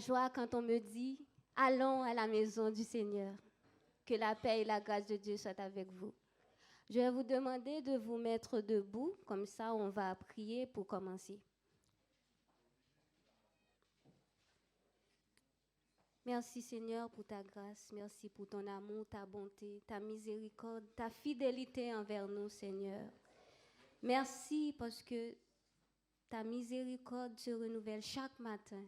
joie quand on me dit « Allons à la maison du Seigneur ». Que la paix et la grâce de Dieu soient avec vous. Je vais vous demander de vous mettre debout, comme ça on va prier pour commencer. Merci Seigneur pour ta grâce, merci pour ton amour, ta bonté, ta miséricorde, ta fidélité envers nous Seigneur. Merci parce que ta miséricorde se renouvelle chaque matin.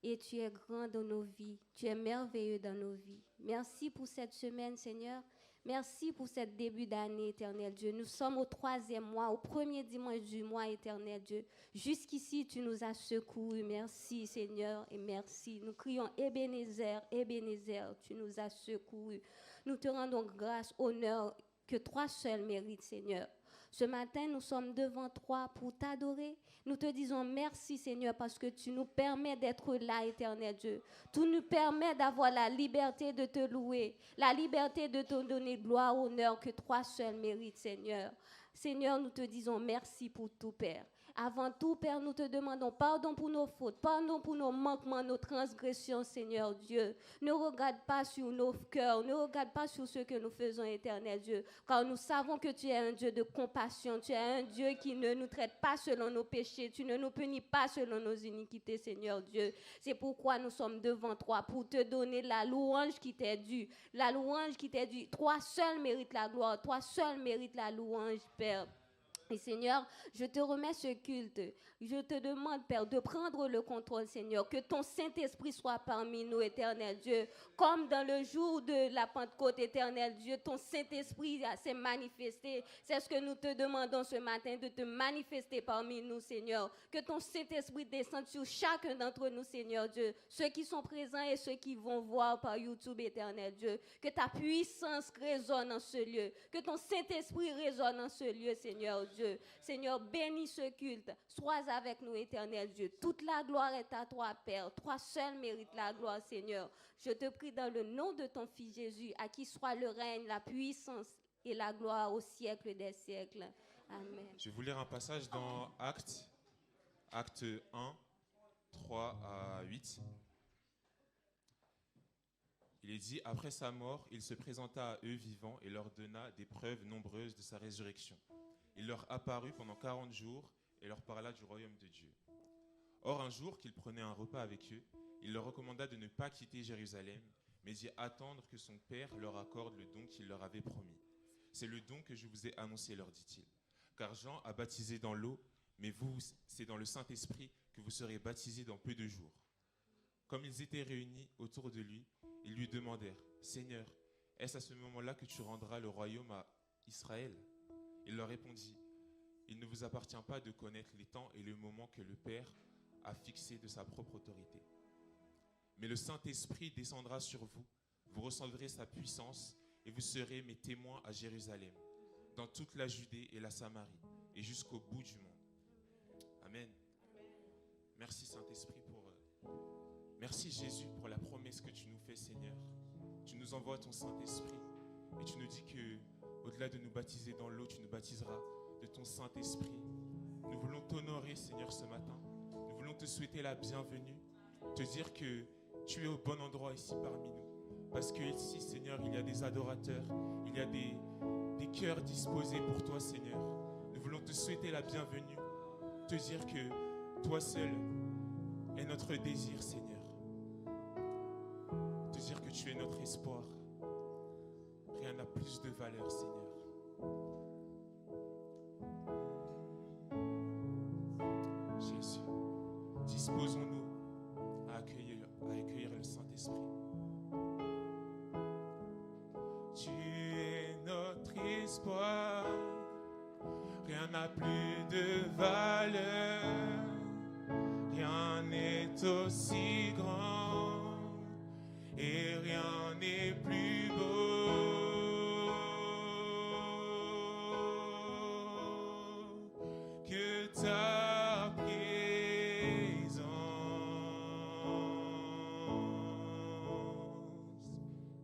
Et tu es grand dans nos vies, tu es merveilleux dans nos vies. Merci pour cette semaine, Seigneur. Merci pour ce début d'année, éternel Dieu. Nous sommes au 3e mois, au premier dimanche du mois, éternel Dieu. Jusqu'ici, tu nous as secourus. Merci, Seigneur, et merci. Nous crions Ebenezer, Ebenezer, tu nous as secourus. Nous te rendons grâce, honneur, que toi seul mérites, Seigneur. Ce matin, nous sommes devant toi pour t'adorer. Nous te disons merci, Seigneur, parce que tu nous permets d'être là, éternel Dieu. Tu nous permets d'avoir la liberté de te louer, la liberté de te donner gloire, honneur, que toi seul mérites, Seigneur. Seigneur, nous te disons merci pour tout, Père. Avant tout, Père, nous te demandons pardon pour nos fautes, pardon pour nos manquements, nos transgressions, Seigneur Dieu. Ne regarde pas sur nos cœurs, ne regarde pas sur ce que nous faisons, éternel Dieu, car nous savons que tu es un Dieu de compassion, tu es un Dieu qui ne nous traite pas selon nos péchés, tu ne nous punis pas selon nos iniquités, Seigneur Dieu. C'est pourquoi nous sommes devant toi, pour te donner la louange qui t'est due, la louange qui t'est due. Toi seul mérites la gloire, toi seul mérites la louange, Père. Et Seigneur, je te remets ce culte. Je te demande, Père, de prendre le contrôle, Seigneur. Que ton Saint-Esprit soit parmi nous, éternel Dieu. Comme dans le jour de la Pentecôte, éternel Dieu, ton Saint-Esprit s'est manifesté. C'est ce que nous te demandons ce matin, de te manifester parmi nous, Seigneur. Que ton Saint-Esprit descende sur chacun d'entre nous, Seigneur Dieu. Ceux qui sont présents et ceux qui vont voir par YouTube, éternel Dieu. Que ta puissance résonne en ce lieu. Que ton Saint-Esprit résonne en ce lieu, Seigneur Dieu. Seigneur, bénis ce culte. Sois avec nous, éternel Dieu. Toute la gloire est à toi, Père. Toi seul mérites la gloire, Seigneur. Je te prie dans le nom de ton Fils Jésus, à qui soit le règne, la puissance et la gloire au siècle des siècles. Amen. Je vais vous lire un passage dans Actes 1, 3 à 8. Il est dit, après sa mort, il se présenta à eux vivants et leur donna des preuves nombreuses de sa résurrection. Il leur apparut pendant 40 jours et leur parla du royaume de Dieu. Or, un jour qu'il prenait un repas avec eux, il leur recommanda de ne pas quitter Jérusalem, mais d'y attendre que son Père leur accorde le don qu'il leur avait promis. C'est le don que je vous ai annoncé, leur dit-il. Car Jean a baptisé dans l'eau, mais vous, c'est dans le Saint-Esprit que vous serez baptisés dans peu de jours. Comme ils étaient réunis autour de lui, ils lui demandèrent, « Seigneur, est-ce à ce moment-là que tu rendras le royaume à Israël ?» Il leur répondit, « Il ne vous appartient pas de connaître les temps et le moment que le Père a fixé de sa propre autorité. Mais le Saint-Esprit descendra sur vous, vous recevrez sa puissance et vous serez mes témoins à Jérusalem, dans toute la Judée et la Samarie, et jusqu'au bout du monde. » Amen. Merci Saint-Esprit Merci Jésus pour la promesse que tu nous fais, Seigneur. Tu nous envoies ton Saint-Esprit et tu nous dis que au-delà de nous baptiser dans l'eau, tu nous baptiseras de ton Saint-Esprit. Nous voulons t'honorer, Seigneur, ce matin. Nous voulons te souhaiter la bienvenue, te dire que tu es au bon endroit ici parmi nous. Parce que ici, Seigneur, il y a des adorateurs, il y a des cœurs disposés pour toi, Seigneur. Nous voulons te souhaiter la bienvenue, te dire que toi seul est notre désir, Seigneur. Te dire que tu es notre espoir. Rien n'a plus de valeur, Seigneur. Jésus, disposons-nous à accueillir le Saint-Esprit. Tu es notre espoir. Rien n'a plus de valeur. Rien n'est aussi grand. Et rien n'est plus beau que ta présence.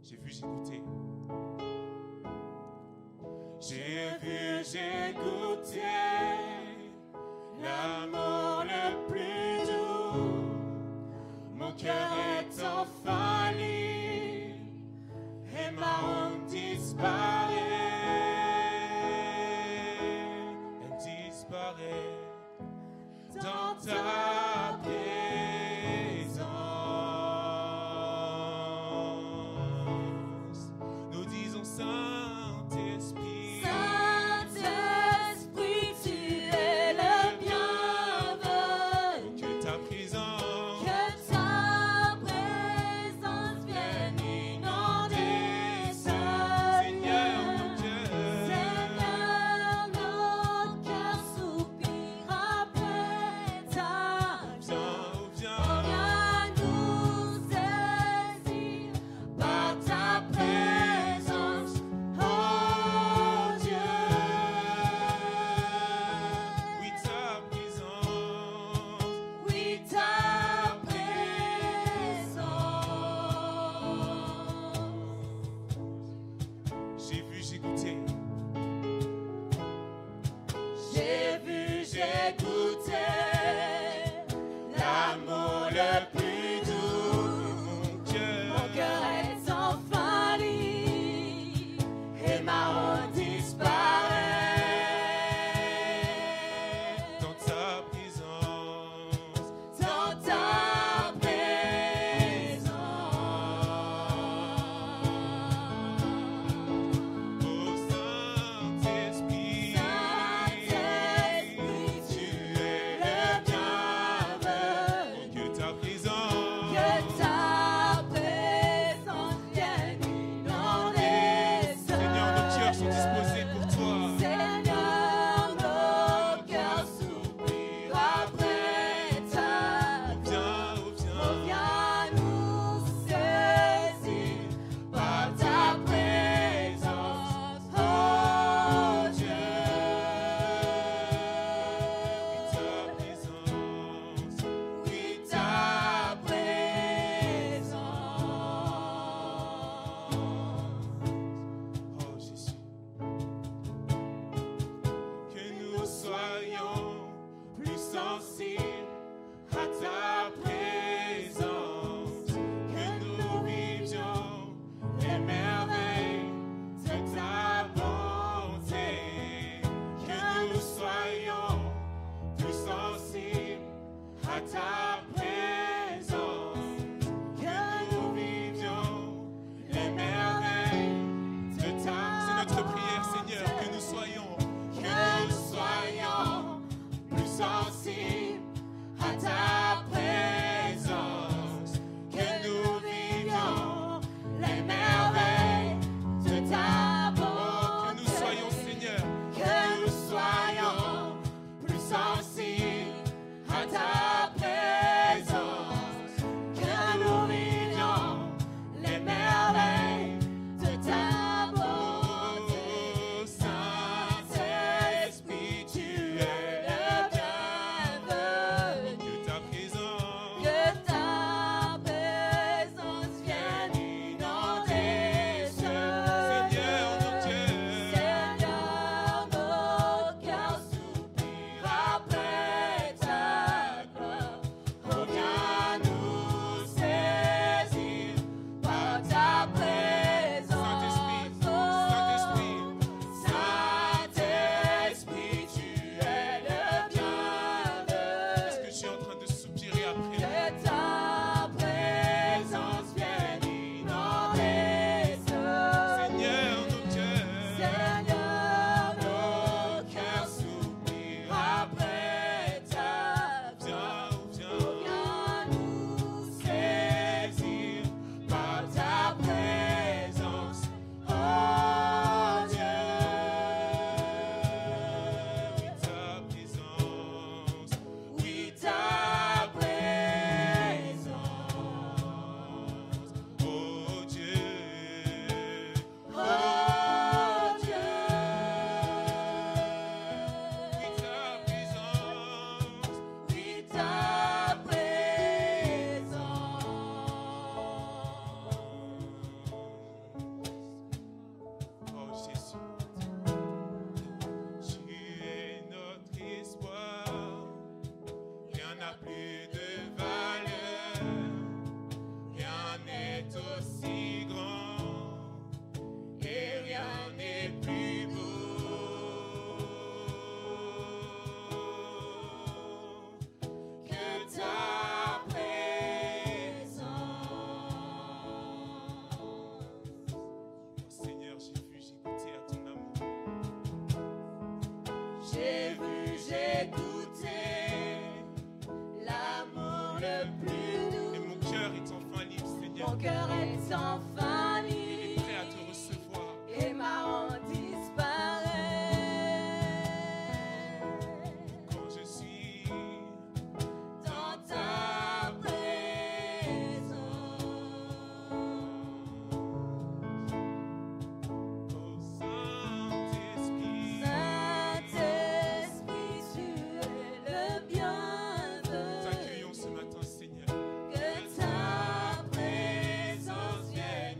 J'ai vu, j'ai goûté. J'ai vu, j'ai goûté l'amour le plus doux. Mon cœur j'ai goûté l'amour le plus doux. Mon cœur est enfin libre et ma honte disparaît. Dans ta présence, Dans ta présence, ô Saint-Esprit, Saint-Esprit, tu es le bienvenu. que ta présence, Que ta présence vienne inonder ce Seigneur, nos cœurs sont disposés pour toi. Seigneur, nos cœurs soupirent après ta Viens, oh viens, Viens nous saisir par ta présence, oh Dieu. oui, ta présence. Oui, ta présence. Oh Jésus, que nous soyons plus sensibles à ta présence, que nous vivions les merveilles de ta bonté, que nous soyons plus sensibles à ta présence, que nous vivions les merveilles de ta. C'est notre prière, Seigneur, que nous soyons plus sensibles à ta présence, que nous vivions les merveilles de ta bonté. que nous soyons, Seigneur, Que nous soyons plus sensibles à ta présence, que nous vivions les merveilles de ta bonté. oh Saint-Esprit, tu es le bienvenu. que ta présence, Que ta présence vienne inonder ce Seigneur, mon Dieu, Seigneur, nos cœurs soupirent après ta gloire. Oh, viens nous saisir par ta présence. Saint-Esprit, Oh, Saint-Esprit, Saint-Esprit, tu es le bienvenu. est-ce que je suis en train de soupirer après? Que ta présence vienne inonder ce Seigneur, mon Dieu, Seigneur, nos cœurs soupirent après ta viens, oh viens, Viens nous saisir par ta présence, oh Dieu. oui, ta présence, Oui, ta présence, oh Dieu, oh Dieu. oui, ta présence, Oui, ta présence. oh Jésus, tu es notre espoir, rien n'a plus de valeur, rien n'est aussi grand, et rien n'est plus beau Que ta présence. Seigneur, j'ai vu, j'ai goûté à ton amour. J'ai vu, j'ai goûté l'amour le plus Et doux. mon cœur est enfin libre, Seigneur. Mon cœur est enfin Il est libre prêt à te recevoir. et ma honte disparaît. Quand je suis Dans ta présence. au Saint-Esprit, Saint-Esprit, tu es le bienvenu. t'accueillons ce matin, Seigneur. Que ta présence vienne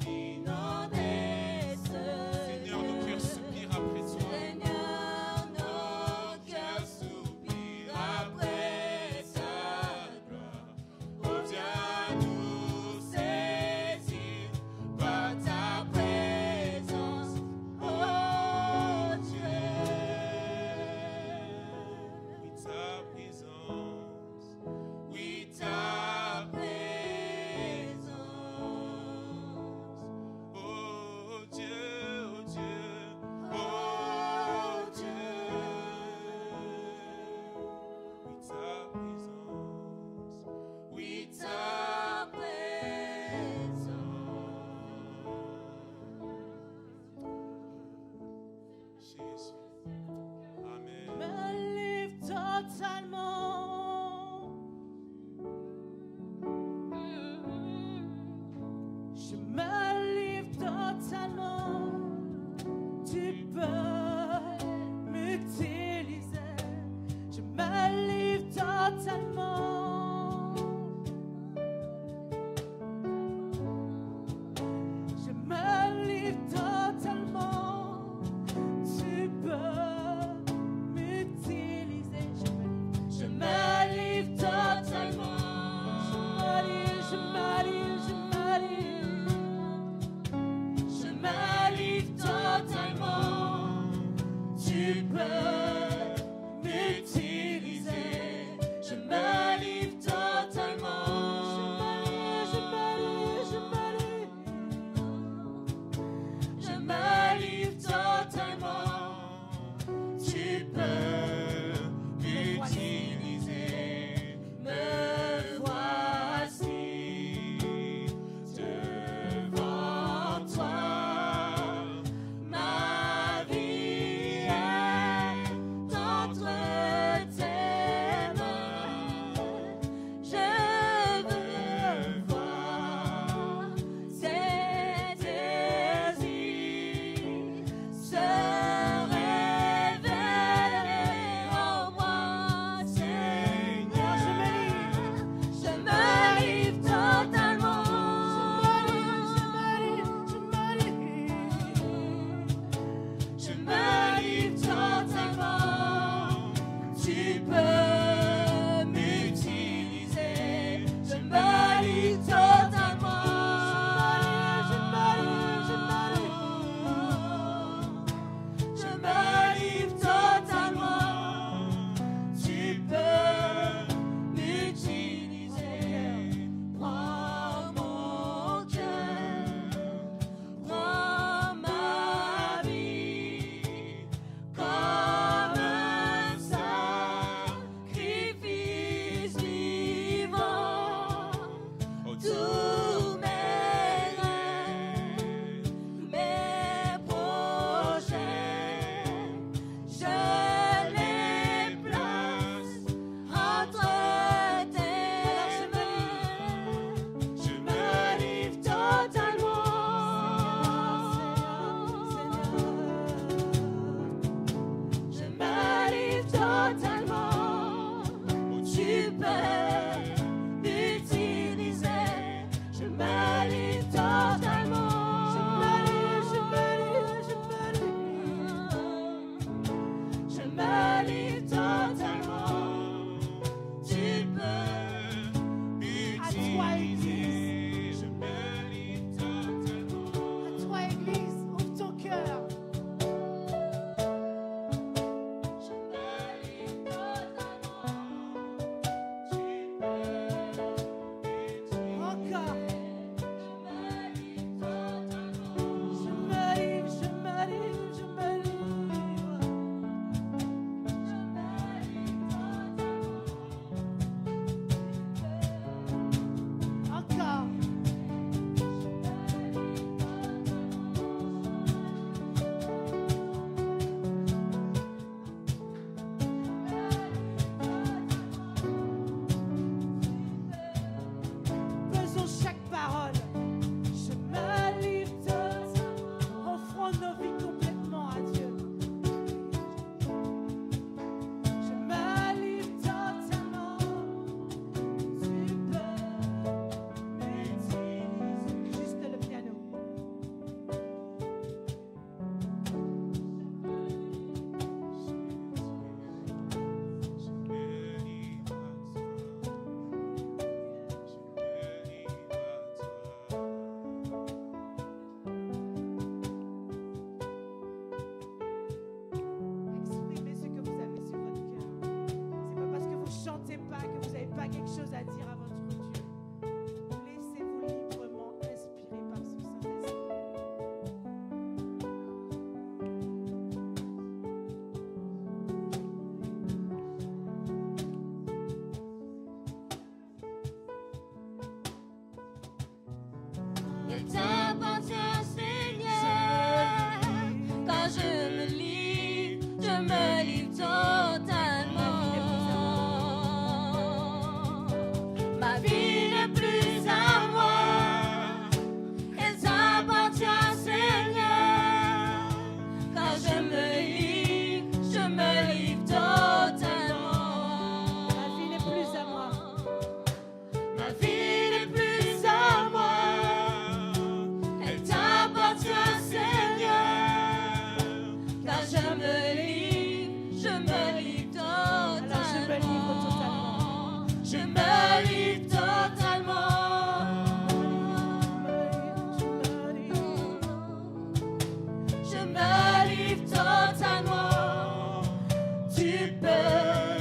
tu peux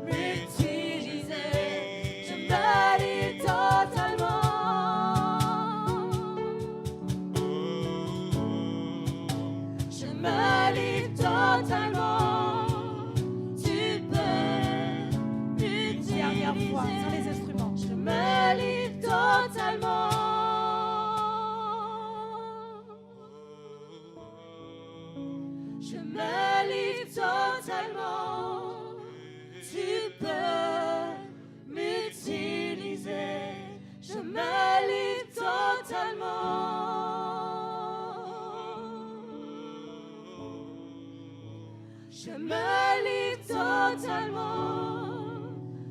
m'utiliser. Je me livre totalement. Je me livre totalement. Tu peux m'utiliser. Dernière fois, sans les instruments. Je me livre totalement. Je me livre totalement. Tu peux m'utiliser. Je me livre totalement. Je me livre totalement.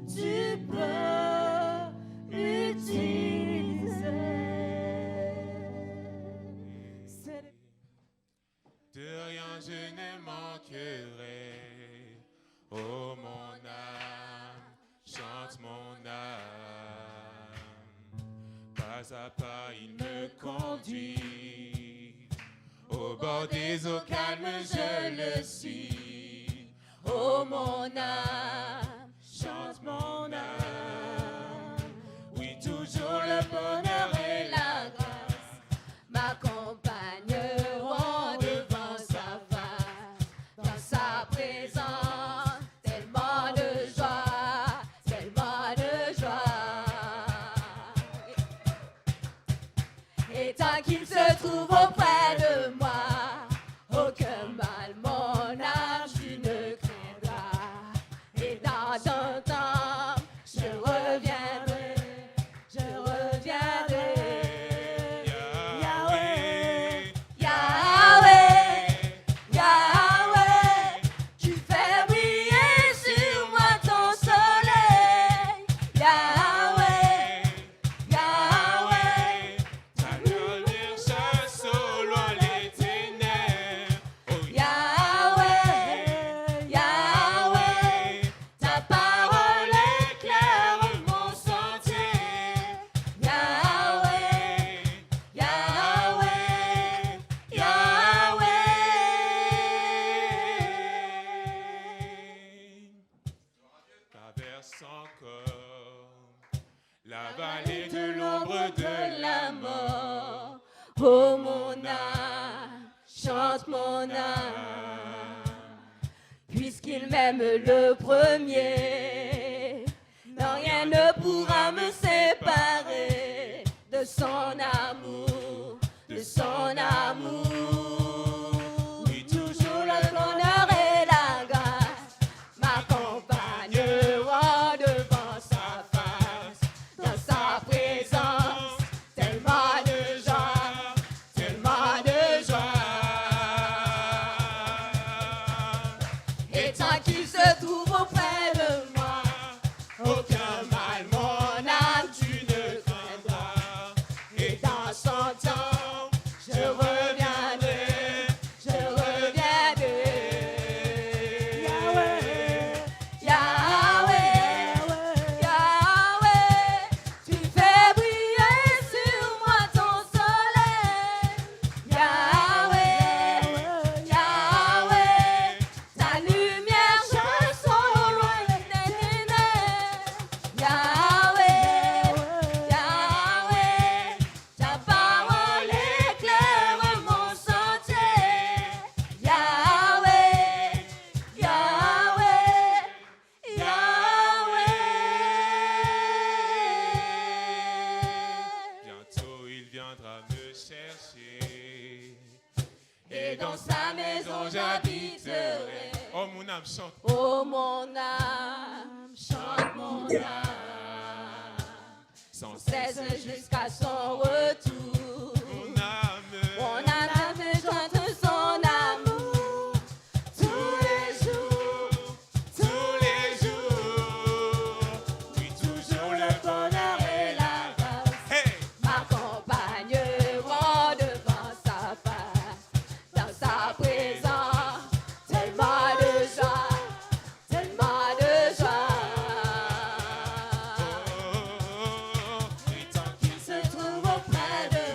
Tu peux m'utiliser. De rien je ne manquerai. Oh mon âme, chante mon âme. Pas à pas il me conduit. Au bord des eaux calmes je le suis. Oh mon âme, chante mon âme. Oui, toujours le bonheur et la grâce m'accompagneront devant sa face. Dans sa présence, tellement de joie, tellement de joie. Et tant qu'il se trouve auprès de moi, aucun mal, mon âme, tu ne craindras. Et dans ton temps, je reviendrai, je reviendrai. Yahweh, Yahweh, Yahweh, tu fais briller sur moi ton soleil. Yahweh, Yahweh, ta lumière chasse au loin les ténèbres. Oh Yahweh, Yahweh, ta parole éclaire mon sentier. Yahweh, Yahweh, Yahweh. Traverse encore la vallée de l'ombre de la mort. Oh mon âme, chante mon âme. Puisqu'il m'aime le premier, non, rien ne pourra me séparer de son amour, de son amour. Oui, toujours le bonheur et la grâce m'accompagneront devant sa face. Dans sa présence, tellement de joie, tellement de joie. Et tant qu'il se trouve auprès de moi, aucun mal, mon âme, tu ne craindras. Et dans son temps, je reviendrai, je reviendrai. Yahweh, Yahweh, Yahweh, tu fais briller sur moi ton soleil. Yahweh, Yahweh, ta lumière chasse au loin des ténèbres. Yahweh, Yahweh, ta parole éclaire mon sentier. Yahweh, Yahweh, Yahweh. Bientôt il viendra me chercher. Et dans sa maison j'habiterai. Oh mon âme chante. Oh mon âme chante mon âme. Sans cesse jusqu'à son retour. Mon âme chante son amour. Tous les jours, tous les jours. Oui, toujours le bonheur et la grâce m'accompagneront devant sa face. Dans sa présence, tellement de joie, tellement de joie. Et tant qu'il se trouve auprès de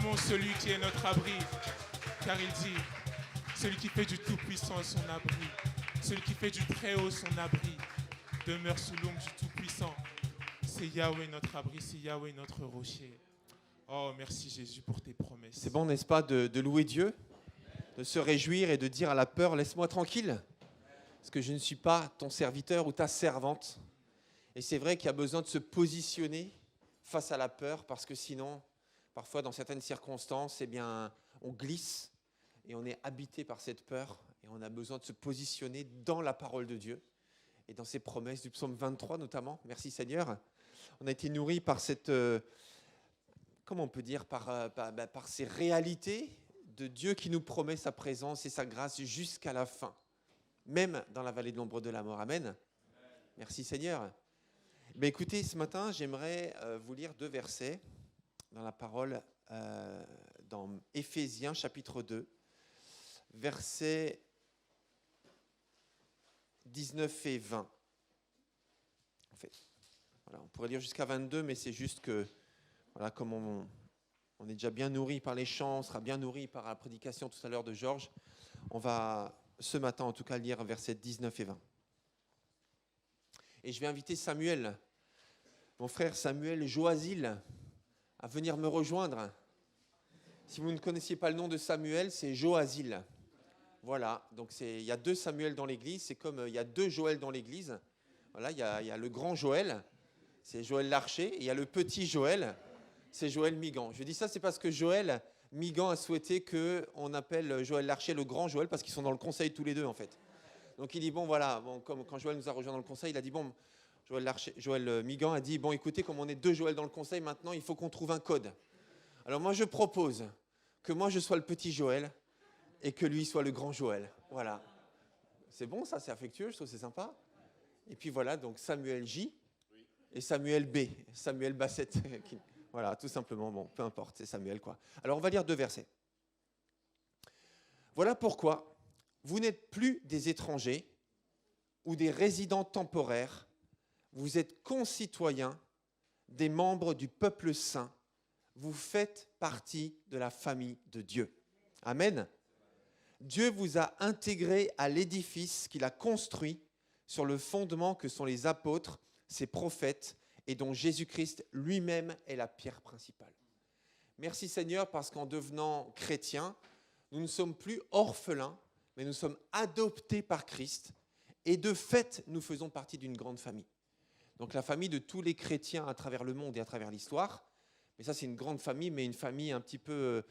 acclamons celui qui est notre abri, car il dit, celui qui fait du Tout-Puissant son abri, celui qui fait du Très-Haut son abri, demeure sous l'ombre du Tout-Puissant. C'est Yahweh notre abri, c'est Yahweh notre rocher. Oh, merci Jésus pour tes promesses. C'est bon, n'est-ce pas, de louer Dieu, de se réjouir et de dire à la peur, laisse-moi tranquille, parce que je ne suis pas ton serviteur ou ta servante. Et c'est vrai qu'il y a besoin de se positionner face à la peur, parce que sinon, parfois dans certaines circonstances, eh bien, on glisse et on est habité par cette peur, et on a besoin de se positionner dans la parole de Dieu et dans ses promesses du psaume 23 notamment. Merci Seigneur. On a été nourris par cette, comment on peut dire, par ces réalités de Dieu qui nous promet sa présence et sa grâce jusqu'à la fin, même dans la vallée de l'ombre de la mort. Amen. Merci Seigneur. Ben écoutez, ce matin, j'aimerais vous lire 2 versets dans la parole, dans Éphésiens chapitre 2, versets 19 et 20. En fait, voilà, on pourrait lire jusqu'à 22, mais c'est juste que, voilà, comme on est déjà bien nourri par les chants, on sera bien nourri par la prédication tout à l'heure de Georges, on va ce matin en tout cas lire versets 19 et 20. Et je vais inviter Samuel, mon frère Samuel Joasil, à venir me rejoindre. Si vous ne connaissiez pas le nom de Samuel, c'est Joasil. Voilà, donc il y a 2 Samuel dans l'église, c'est comme il y a 2 Joël dans l'église. Voilà, il y a le grand Joël, c'est Joël Larcher, et il y a le petit Joël, c'est Joël Migan. Je dis ça, c'est parce que Joël Migan a souhaité qu'on appelle Joël Larcher le grand Joël, parce qu'ils sont dans le conseil tous les 2 en fait. Donc il dit, bon voilà, bon, comme quand Joël nous a rejoint dans le conseil, il a dit, bon, Joël Migan a dit, bon écoutez, comme on est 2 Joël dans le conseil, maintenant il faut qu'on trouve un code. Alors moi je propose que moi je sois le petit Joël et que lui soit le grand Joël. Voilà. C'est bon ça, c'est affectueux, je trouve c'est sympa. Et puis voilà, donc Samuel J et Samuel B, Samuel Bassett. Voilà, tout simplement, bon, peu importe, c'est Samuel quoi. Alors on va lire 2 versets. Voilà pourquoi vous n'êtes plus des étrangers ou des résidents temporaires, vous êtes concitoyens, des membres du peuple saint, vous faites partie de la famille de Dieu. Amen. Dieu vous a intégrés à l'édifice qu'il a construit sur le fondement que sont les apôtres, ses prophètes, et dont Jésus-Christ lui-même est la pierre principale. Merci Seigneur, parce qu'en devenant chrétiens, nous ne sommes plus orphelins, mais nous sommes adoptés par Christ, et de fait, nous faisons partie d'une grande famille. Donc la famille de tous les chrétiens à travers le monde et à travers l'histoire, mais ça c'est une grande famille, mais une famille un petit peu,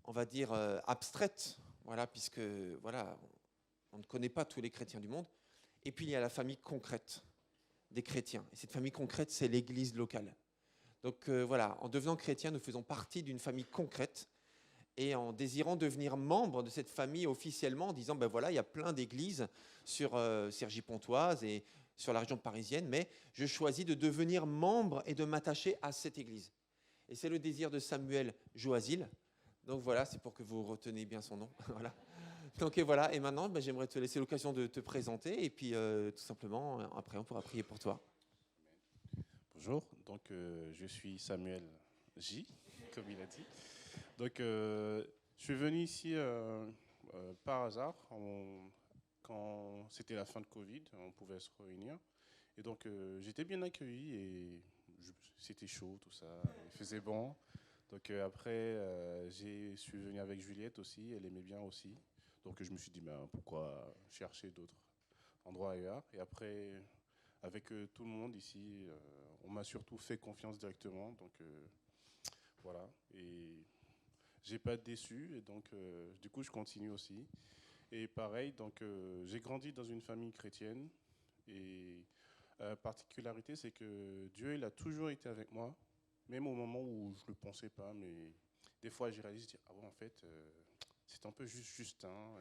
on va dire, abstraite, voilà, puisque voilà, on ne connaît pas tous les chrétiens du monde. Et puis il y a la famille concrète des chrétiens. Et cette famille concrète, c'est l'église locale. Donc voilà, en devenant chrétiens, nous faisons partie d'une famille concrète. Et en désirant devenir membre de cette famille officiellement, en disant, ben voilà, il y a plein d'églises sur Cergy-Pontoise et sur la région parisienne, mais je choisis de devenir membre et de m'attacher à cette église. Et c'est le désir de Samuel Joasil. Donc voilà, c'est pour que vous reteniez bien son nom. Voilà. Donc et voilà, et maintenant, ben, j'aimerais te laisser l'occasion de te présenter, et puis tout simplement, après, on pourra prier pour toi. Bonjour, donc je suis Samuel J, comme il a dit. Donc je suis venu ici par hasard, quand c'était la fin de Covid, on pouvait se réunir. Et donc j'étais bien accueilli et c'était chaud, tout ça, il faisait bon. Donc après, je suis venu avec Juliette aussi, elle aimait bien aussi. Donc je me suis dit, ben, pourquoi chercher d'autres endroits ailleurs. Et après, avec tout le monde ici, on m'a surtout fait confiance directement. Donc voilà, et j'ai pas déçu, et donc du coup je continue aussi. Et pareil, donc j'ai grandi dans une famille chrétienne, et la particularité c'est que Dieu il a toujours été avec moi, même au moment où je le pensais pas, mais des fois j'ai réalisé, ah bon en fait c'est un peu juste hein.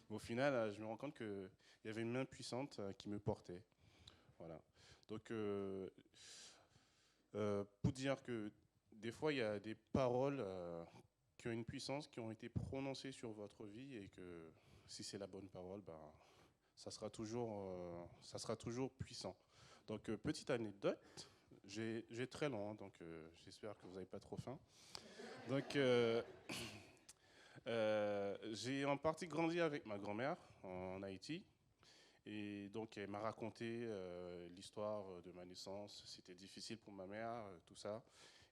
Mais au final je me rends compte qu'il y avait une main puissante qui me portait. Voilà. Donc pour dire que des fois il y a des paroles qui ont une puissance, qui ont été prononcées sur votre vie, et que si c'est la bonne parole, ben, ça sera toujours puissant. Donc petite anecdote, j'ai très long, donc j'espère que vous n'avez pas trop faim. Donc, j'ai en partie grandi avec ma grand-mère en Haïti. Et donc, elle m'a raconté l'histoire de ma naissance. C'était difficile pour ma mère, tout ça.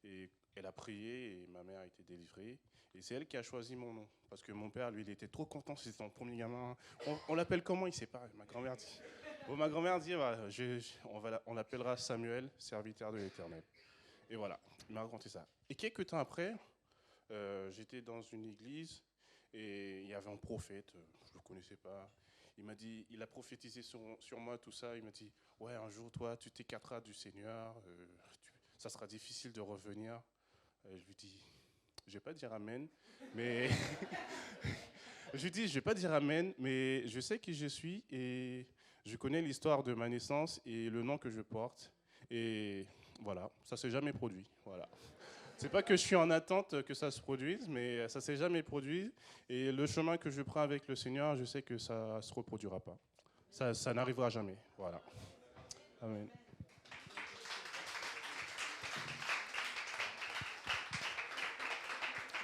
Et elle a prié et ma mère a été délivrée. Et c'est elle qui a choisi mon nom. Parce que mon père, lui, il était trop content. C'était son premier gamin. On l'appelle comment? Il ne sait pas. Ma grand-mère dit. Bon, ma grand-mère dit, voilà, on l'appellera Samuel, serviteur de l'Éternel. Et voilà, il m'a raconté ça. Et quelques temps après, j'étais dans une église et il y avait un prophète, je ne le connaissais pas. Il m'a dit, il a prophétisé sur moi, tout ça. Il m'a dit, ouais, un jour, toi, tu t'écarteras du Seigneur, ça sera difficile de revenir. Je lui dis, je ne vais pas dire amen, mais je lui dis, je vais pas dire amen, mais je sais qui je suis et je connais l'histoire de ma naissance et le nom que je porte. Et voilà, ça s'est jamais produit. Voilà. C'est pas que je suis en attente que ça se produise, mais ça s'est jamais produit. Et le chemin que je prends avec le Seigneur, je sais que ça se reproduira pas. Ça n'arrivera jamais. Voilà. Amen.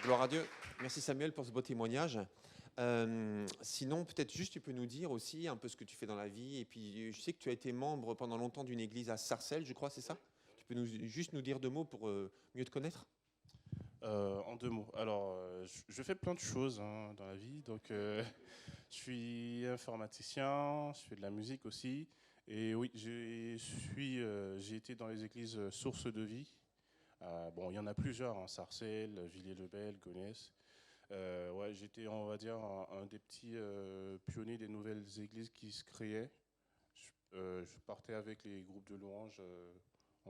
Gloire à Dieu. Merci Samuel pour ce beau témoignage. Sinon, peut-être juste tu peux nous dire aussi un peu ce que tu fais dans la vie. Et puis, je sais que tu as été membre pendant longtemps d'une église à Sarcelles, je crois, c'est ça? Tu peux juste nous dire 2 mots pour mieux te connaître? En 2 mots. Alors, je fais plein de choses dans la vie. Donc, je suis informaticien, je fais de la musique aussi. Et oui, j'ai été dans les églises Source de Vie. Bon, il y en a plusieurs, Sarcelles, Villiers-le-Bel, Gonesse. Ouais, j'étais, on va dire, un des petits pionniers des nouvelles églises qui se créaient. Je partais avec les groupes de louanges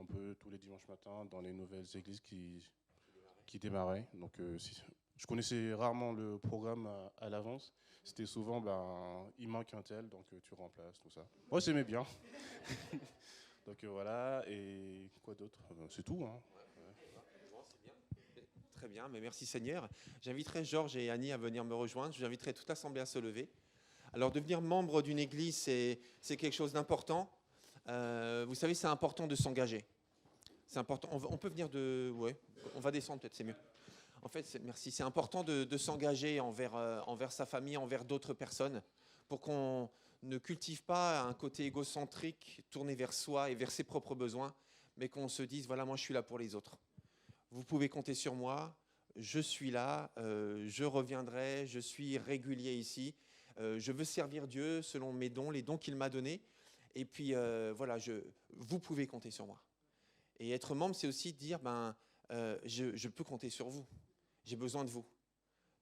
un peu tous les dimanches matins dans les nouvelles églises qui démarraient. Donc, je connaissais rarement le programme à l'avance. C'était souvent, il manque un tel, donc tu remplaces, tout ça. Moi, j'aimais bien. Donc voilà, et quoi d'autre? C'est tout, hein. Très bien, mais merci Seigneur. J'inviterai Georges et Annie à venir me rejoindre. J'inviterai toute l'Assemblée à se lever. Alors, devenir membre d'une église, c'est quelque chose d'important. Vous savez, c'est important de s'engager. C'est important. On peut venir de... Ouais, on va descendre peut-être, c'est mieux. En fait, merci. C'est important de s'engager envers sa famille, envers d'autres personnes, pour qu'on ne cultive pas un côté égocentrique, tourné vers soi et vers ses propres besoins, mais qu'on se dise, voilà, moi, je suis là pour les autres. Vous pouvez compter sur moi, je suis là, je reviendrai, je suis régulier ici. Je veux servir Dieu selon mes dons, les dons qu'il m'a donnés. Et puis, voilà, vous pouvez compter sur moi. Et être membre, c'est aussi dire, je peux compter sur vous. J'ai besoin de vous.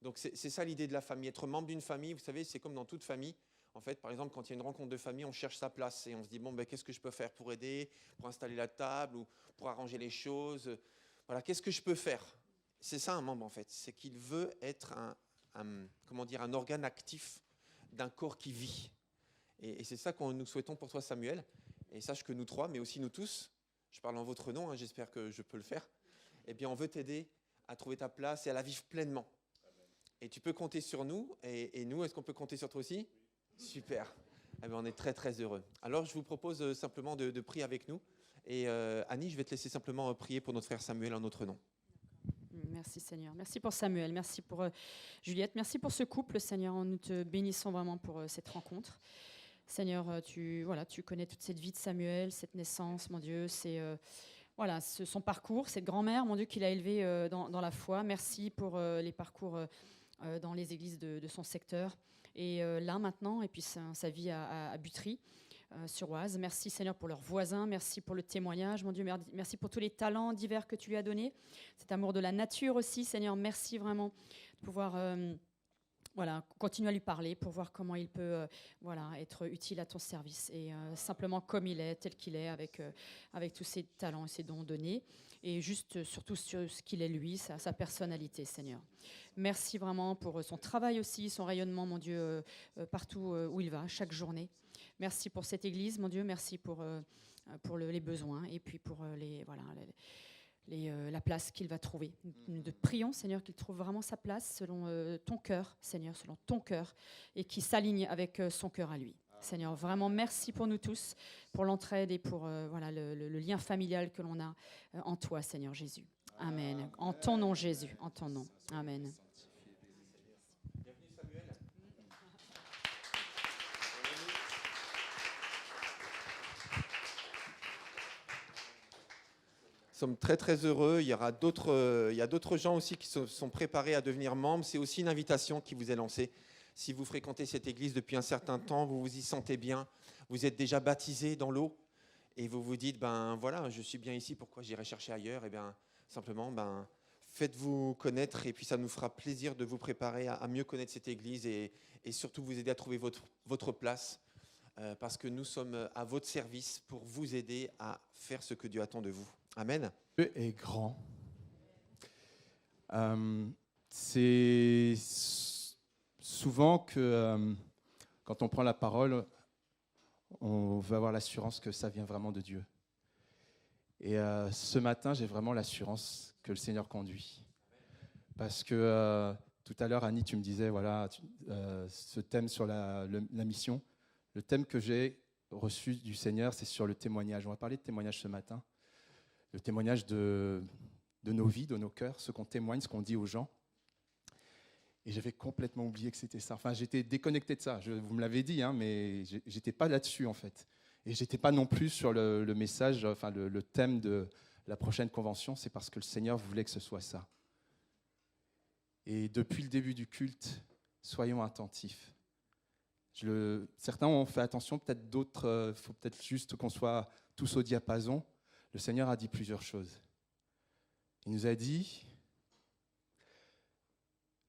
Donc, c'est ça l'idée de la famille. Être membre d'une famille, vous savez, c'est comme dans toute famille. En fait, par exemple, quand il y a une rencontre de famille, on cherche sa place et on se dit, qu'est-ce que je peux faire pour aider, pour installer la table ou pour arranger les choses. Voilà, qu'est-ce que je peux faire? C'est ça un membre, en fait. C'est qu'il veut être un organe actif d'un corps qui vit. Et c'est ça que nous souhaitons pour toi, Samuel. Et sache que nous 3, mais aussi nous tous, je parle en votre nom, j'espère que je peux le faire, eh bien, on veut t'aider à trouver ta place et à la vivre pleinement. Et tu peux compter sur nous. Et nous, est-ce qu'on peut compter sur toi aussi? Super. Eh bien, on est très, très heureux. Alors, je vous propose simplement de prier avec nous. Et Annie, je vais te laisser simplement prier pour notre frère Samuel en notre nom. Merci Seigneur. Merci pour Samuel. Merci pour Juliette. Merci pour ce couple, Seigneur. Nous te bénissons vraiment pour cette rencontre. Seigneur, tu connais toute cette vie de Samuel, cette naissance, mon Dieu. C'est son parcours, cette grand-mère, mon Dieu, qu'il a élevée dans la foi. Merci pour les parcours dans les églises de son secteur. Et là, maintenant, et puis sa vie à Butry. Sur Oise. Merci Seigneur pour leurs voisins, merci pour le témoignage, mon Dieu, merci pour tous les talents divers que tu lui as donnés, cet amour de la nature aussi, Seigneur, merci vraiment de pouvoir continuer à lui parler pour voir comment il peut être utile à ton service et simplement comme il est, tel qu'il est, avec tous ses talents et ses dons donnés et juste surtout sur ce qu'il est lui, sa personnalité, Seigneur. Merci vraiment pour son travail aussi, son rayonnement, mon Dieu, partout où il va, chaque journée. Merci pour cette église, mon Dieu. Merci pour les besoins et puis pour la place qu'il va trouver. Nous te prions, Seigneur, qu'il trouve vraiment sa place selon ton cœur, Seigneur, selon ton cœur, et qu'il s'aligne avec son cœur à lui. Seigneur, vraiment merci pour nous tous, pour l'entraide et pour le lien familial que l'on a en toi, Seigneur Jésus. Amen. En ton nom, Jésus, en ton nom. Amen. Nous sommes très très heureux. Il y a d'autres gens aussi qui se sont préparés à devenir membres. C'est aussi une invitation qui vous est lancée. Si vous fréquentez cette église depuis un certain temps, vous vous y sentez bien, vous êtes déjà baptisé dans l'eau et vous vous dites, ben voilà, je suis bien ici, pourquoi j'irai chercher ailleurs? Et bien simplement, faites-vous connaître et puis ça nous fera plaisir de vous préparer à mieux connaître cette église et surtout vous aider à trouver votre place parce que nous sommes à votre service pour vous aider à faire ce que Dieu attend de vous. Amen. Dieu est grand. C'est souvent que quand on prend la parole, on veut avoir l'assurance que ça vient vraiment de Dieu. Et ce matin, j'ai vraiment l'assurance que le Seigneur conduit. Parce que tout à l'heure, Annie, tu me disais, voilà, ce thème sur la mission, le thème que j'ai reçu du Seigneur, c'est sur le témoignage. On va parler de témoignage ce matin. Le témoignage de nos vies, de nos cœurs, ce qu'on témoigne, ce qu'on dit aux gens. Et j'avais complètement oublié que c'était ça. Enfin, j'étais déconnecté de ça. Vous me l'avez dit, hein, mais j'étais pas là-dessus en fait. Et j'étais pas non plus sur le message, enfin le thème de la prochaine convention. C'est parce que le Seigneur voulait que ce soit ça. Et depuis le début du culte, soyons attentifs. Certains ont fait attention, peut-être d'autres, il faut peut-être juste qu'on soit tous au diapason. Le Seigneur a dit plusieurs choses. Il nous a dit,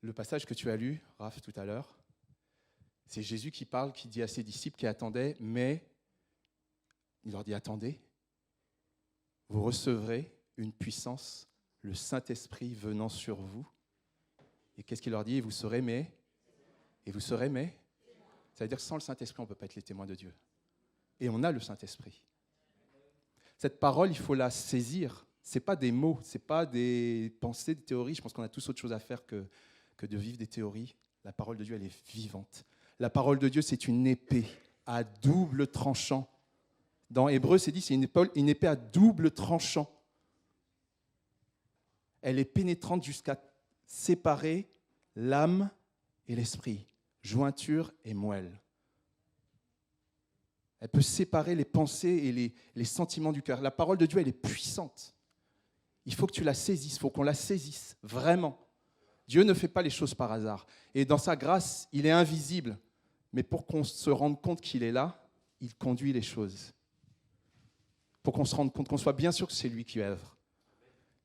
le passage que tu as lu, Raph, tout à l'heure, c'est Jésus qui parle, qui dit à ses disciples qui attendaient, mais il leur dit, attendez, vous recevrez une puissance, le Saint-Esprit venant sur vous. Et qu'est-ce qu'il leur dit? Et vous serez mais. Ça veut dire que sans le Saint-Esprit, on ne peut pas être les témoins de Dieu. Et on a le Saint-Esprit. Cette parole, il faut la saisir. Ce n'est pas des mots, ce n'est pas des pensées, des théories. Je pense qu'on a tous autre chose à faire que de vivre des théories. La parole de Dieu, elle est vivante. La parole de Dieu, c'est une épée à double tranchant. Dans Hébreu, c'est dit, c'est une épée à double tranchant. Elle est pénétrante jusqu'à séparer l'âme et l'esprit, jointure et moelle. Elle peut séparer les pensées et les sentiments du cœur. La parole de Dieu, elle est puissante. Il faut que tu la saisisses, il faut qu'on la saisisse, vraiment. Dieu ne fait pas les choses par hasard. Et dans sa grâce, il est invisible. Mais pour qu'on se rende compte qu'il est là, il conduit les choses. Pour qu'on se rende compte, qu'on soit bien sûr que c'est lui qui œuvre.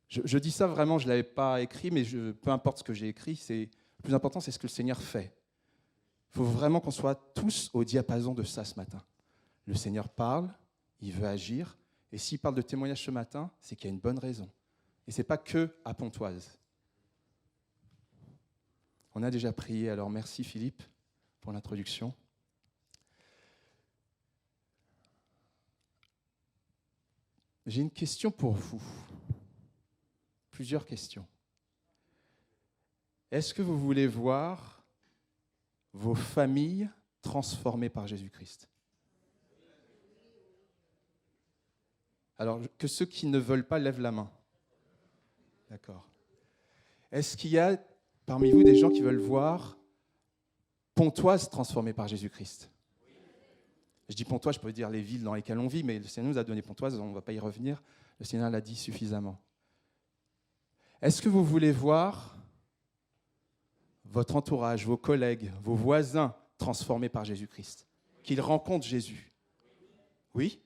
Je dis ça vraiment, je ne l'avais pas écrit, mais peu importe ce que j'ai écrit, le plus important, c'est ce que le Seigneur fait. Il faut vraiment qu'on soit tous au diapason de ça ce matin. Le Seigneur parle, il veut agir, et s'il parle de témoignage ce matin, c'est qu'il y a une bonne raison. Et ce n'est pas que à Pontoise. On a déjà prié, alors merci Philippe pour l'introduction. J'ai une question pour vous. Plusieurs questions. Est-ce que vous voulez voir vos familles transformées par Jésus-Christ? Alors, que ceux qui ne veulent pas lèvent la main. D'accord. Est-ce qu'il y a parmi vous des gens qui veulent voir Pontoise transformée par Jésus-Christ? Je dis Pontoise, je peux dire les villes dans lesquelles on vit, mais le Seigneur nous a donné Pontoise, on ne va pas y revenir. Le Seigneur l'a dit suffisamment. Est-ce que vous voulez voir votre entourage, vos collègues, vos voisins transformés par Jésus-Christ? Qu'ils rencontrent Jésus? Oui?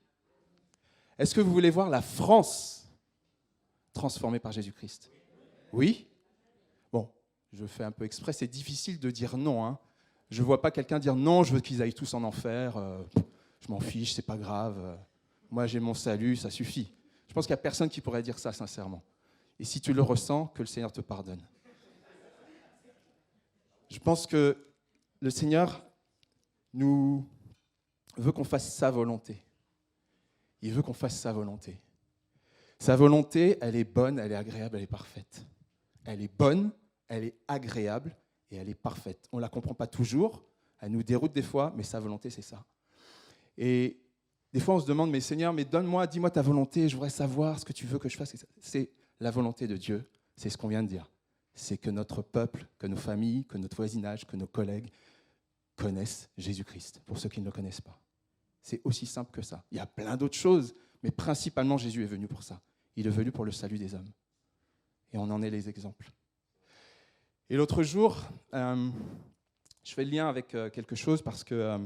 Est-ce que vous voulez voir la France transformée par Jésus-Christ? Oui? Bon, je fais un peu exprès, c'est difficile de dire non. Hein. Je ne vois pas quelqu'un dire non, je veux qu'ils aillent tous en enfer, je m'en fiche, c'est pas grave, moi j'ai mon salut, ça suffit. Je pense qu'il n'y a personne qui pourrait dire ça sincèrement. Et si tu le ressens, que le Seigneur te pardonne. Je pense que le Seigneur nous veut qu'on fasse sa volonté. Il veut qu'on fasse sa volonté. Sa volonté, elle est bonne, elle est agréable, elle est parfaite. Elle est bonne, elle est agréable et elle est parfaite. On ne la comprend pas toujours, elle nous déroute des fois, mais sa volonté, c'est ça. Et des fois, on se demande, mais Seigneur, mais dis-moi ta volonté, je voudrais savoir ce que tu veux que je fasse. La volonté de Dieu, c'est ce qu'on vient de dire. C'est que notre peuple, que nos familles, que notre voisinage, que nos collègues connaissent Jésus-Christ, pour ceux qui ne le connaissent pas. C'est aussi simple que ça. Il y a plein d'autres choses, mais principalement Jésus est venu pour ça. Il est venu pour le salut des hommes. Et on en est les exemples. Et l'autre jour, je fais le lien avec quelque chose parce que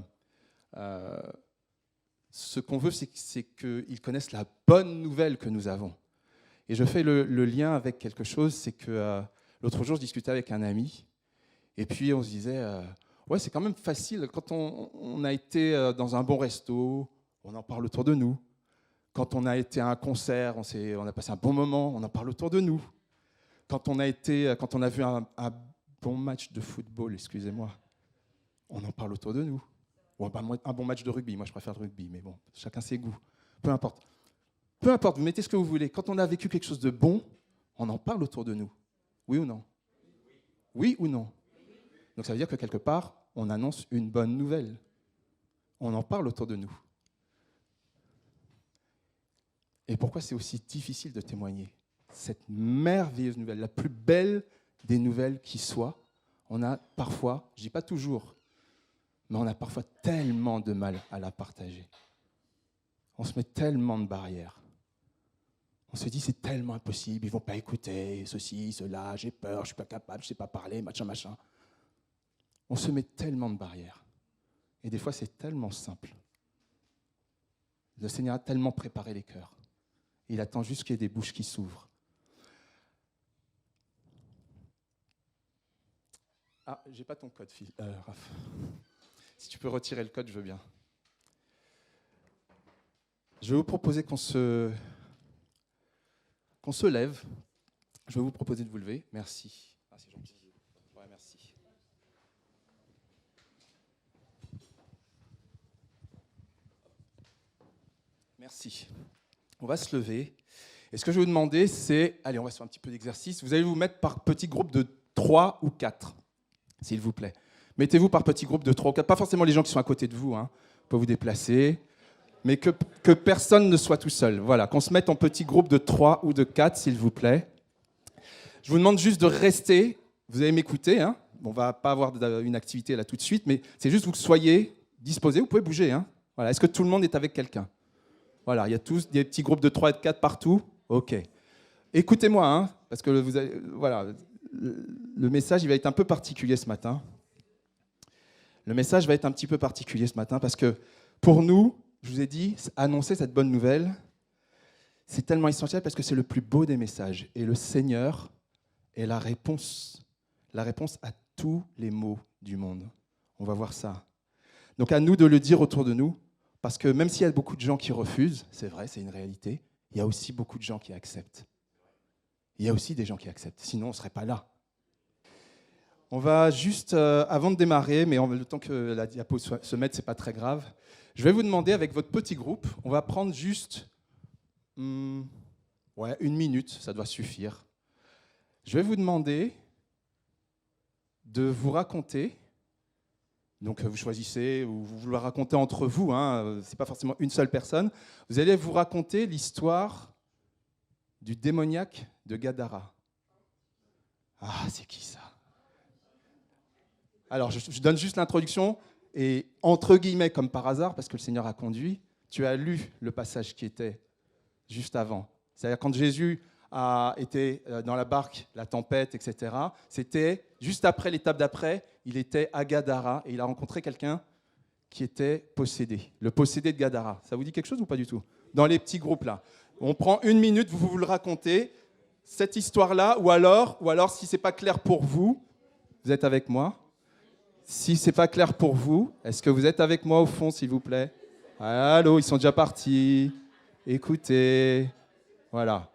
ce qu'on veut, c'est qu'ils connaissent la bonne nouvelle que nous avons. Et je fais le lien avec quelque chose, c'est que l'autre jour, je discutais avec un ami, et puis on se disait, ouais, c'est quand même facile, quand on a été dans un bon resto, on en parle autour de nous. Quand on a été à un concert, on a passé un bon moment, on en parle autour de nous. Quand on a vu un bon match de football, excusez-moi, on en parle autour de nous. Ou un bon match de rugby, moi je préfère le rugby, mais bon, chacun ses goûts. Peu importe. Peu importe, vous mettez ce que vous voulez. Quand on a vécu quelque chose de bon, on en parle autour de nous. Oui ou non? Oui ou non? Donc ça veut dire que quelque part, on annonce une bonne nouvelle. On en parle autour de nous. Et pourquoi c'est aussi difficile de témoigner? Cette merveilleuse nouvelle, la plus belle des nouvelles qui soit, on a parfois, je ne dis pas toujours, mais on a parfois tellement de mal à la partager. On se met tellement de barrières. On se dit, c'est tellement impossible, ils ne vont pas écouter, ceci, cela, j'ai peur, je ne suis pas capable, je ne sais pas parler, machin. On se met tellement de barrières. Et des fois, c'est tellement simple. Le Seigneur a tellement préparé les cœurs. Il attend juste qu'il y ait des bouches qui s'ouvrent. Ah, j'ai pas ton code, Raph. Si tu peux retirer le code, je veux bien. Je vais vous proposer qu'on se lève. Je vais vous proposer de vous lever. Merci. Ah, c'est gentil. Ouais, merci. Merci. On va se lever. Et ce que je vais vous demander, c'est... Allez, on va se faire un petit peu d'exercice. Vous allez vous mettre par petits groupes de 3 ou 4, s'il vous plaît. Mettez-vous par petits groupes de 3 ou 4. Pas forcément les gens qui sont à côté de vous. Vous pouvez vous déplacer. Mais que personne ne soit tout seul. Voilà, qu'on se mette en petits groupes de 3 ou de 4, s'il vous plaît. Je vous demande juste de rester. Vous allez m'écouter. On ne va pas avoir une activité là tout de suite, mais c'est juste que vous soyez disposés. Vous pouvez bouger. Voilà. Est-ce que tout le monde est avec quelqu'un? Voilà, il y a tous des petits groupes de 3 et de 4 partout. OK. Écoutez-moi, parce que voilà, le message il va être un peu particulier ce matin. Le message va être un petit peu particulier ce matin parce que pour nous, je vous ai dit, annoncer cette bonne nouvelle, c'est tellement essentiel parce que c'est le plus beau des messages. Et le Seigneur est la réponse à tous les maux du monde. On va voir ça. Donc à nous de le dire autour de nous, parce que même s'il y a beaucoup de gens qui refusent, c'est vrai, c'est une réalité, il y a aussi beaucoup de gens qui acceptent. Il y a aussi des gens qui acceptent, sinon on ne serait pas là. On va juste, avant de démarrer, mais le temps que la diapo se mette, ce n'est pas très grave, je vais vous demander avec votre petit groupe, on va prendre juste 1 minute, ça doit suffire. Je vais vous demander de vous raconter. Donc vous choisissez, ou vous le racontez entre vous, ce n'est pas forcément une seule personne. Vous allez vous raconter l'histoire du démoniaque de Gadara. Ah, c'est qui ça? Alors, je donne juste l'introduction, et entre guillemets, comme par hasard, parce que le Seigneur a conduit, tu as lu le passage qui était juste avant. C'est-à-dire quand Jésus a été dans la barque, la tempête, etc., c'était juste après, l'étape d'après, il était à Gadara et il a rencontré quelqu'un qui était possédé, le possédé de Gadara. Ça vous dit quelque chose ou pas du tout? Dans les petits groupes là. On prend 1 minute, vous le racontez, cette histoire-là, ou alors si ce n'est pas clair pour vous, vous êtes avec moi? Si ce n'est pas clair pour vous, est-ce que vous êtes avec moi au fond, s'il vous plaît? Allô, ils sont déjà partis. Écoutez, voilà.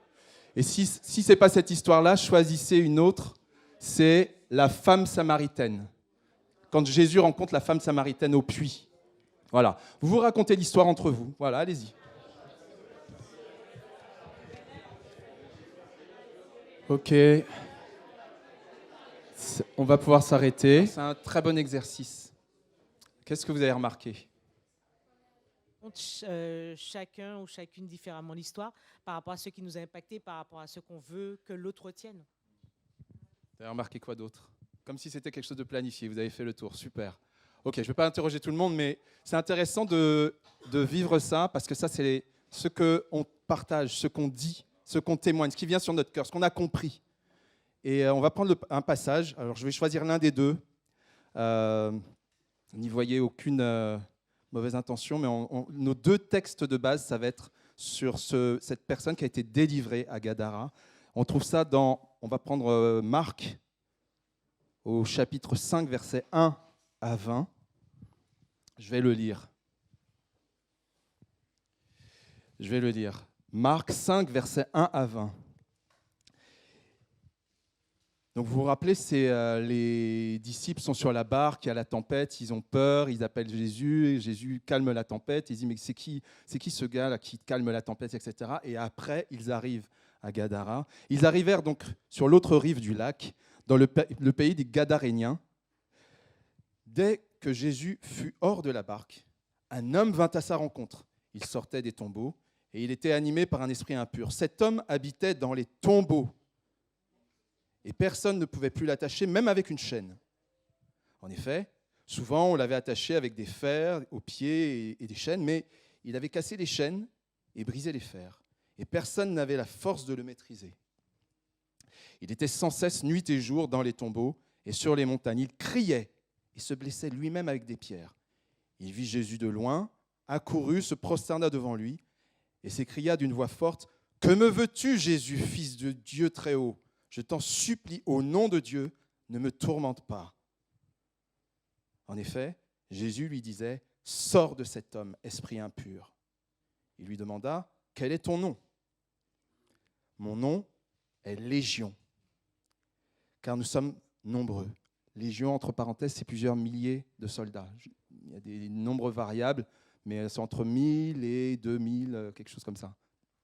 Et si ce n'est pas cette histoire-là, choisissez une autre, c'est la femme samaritaine. Quand Jésus rencontre la femme samaritaine au puits. Voilà. Vous vous racontez l'histoire entre vous. Voilà, allez-y. OK. On va pouvoir s'arrêter. C'est un très bon exercice. Qu'est-ce que vous avez remarqué? chacun ou chacune différemment l'histoire par rapport à ce qui nous a impacté, par rapport à ce qu'on veut que l'autre retienne. Vous avez remarqué quoi d'autre? Comme si c'était quelque chose de planifié, vous avez fait le tour, super. Ok, je ne vais pas interroger tout le monde, mais c'est intéressant de vivre ça, parce que ça, c'est ce qu'on partage, ce qu'on dit, ce qu'on témoigne, ce qui vient sur notre cœur, ce qu'on a compris. Et on va prendre un passage. Alors, je vais choisir l'un des deux. N'y voyez aucune mauvaise intention, mais nos deux textes de base, ça va être sur cette personne qui a été délivrée à Gadara. On trouve ça on va prendre Marc, au chapitre 5, versets 1 à 20. Je vais le lire. Marc 5, versets 1 à 20. Donc vous vous rappelez, les disciples sont sur la barque, il y a la tempête, ils ont peur, ils appellent Jésus, et Jésus calme la tempête, ils disent mais c'est qui ce gars-là qui calme la tempête, etc. Et après, ils arrivent à Gadara. Ils arrivèrent donc sur l'autre rive du lac, dans le pays des Gadaréniens. Dès que Jésus fut hors de la barque, un homme vint à sa rencontre. Il sortait des tombeaux et il était animé par un esprit impur. Cet homme habitait dans les tombeaux et personne ne pouvait plus l'attacher, même avec une chaîne. En effet, souvent on l'avait attaché avec des fers aux pieds et des chaînes, mais il avait cassé les chaînes et brisé les fers. Et personne n'avait la force de le maîtriser. Il était sans cesse nuit et jour dans les tombeaux et sur les montagnes. Il criait et se blessait lui-même avec des pierres. Il vit Jésus de loin, accourut, se prosterna devant lui et s'écria d'une voix forte, « Que me veux-tu, Jésus, fils de Dieu très haut ? Je t'en supplie, au nom de Dieu, ne me tourmente pas. » En effet, Jésus lui disait, « Sors de cet homme, esprit impur. » Il lui demanda, « Quel est ton nom ? » « Mon nom est Légion, car nous sommes nombreux. » Légion, entre parenthèses, c'est plusieurs milliers de soldats. Il y a des nombres variables, mais c'est entre 1000 et 2000, quelque chose comme ça.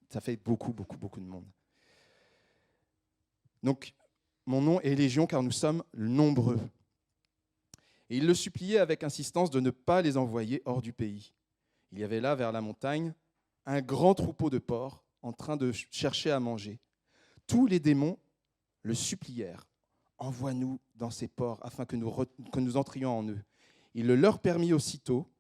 Ça fait beaucoup, beaucoup, beaucoup de monde. Donc, mon nom est Légion, car nous sommes nombreux. Et il le suppliait avec insistance de ne pas les envoyer hors du pays. Il y avait là, vers la montagne, un grand troupeau de porcs en train de chercher à manger. Tous les démons le supplièrent. « Envoie-nous dans ces porcs afin que nous entrions en eux. » Il le leur permit aussitôt.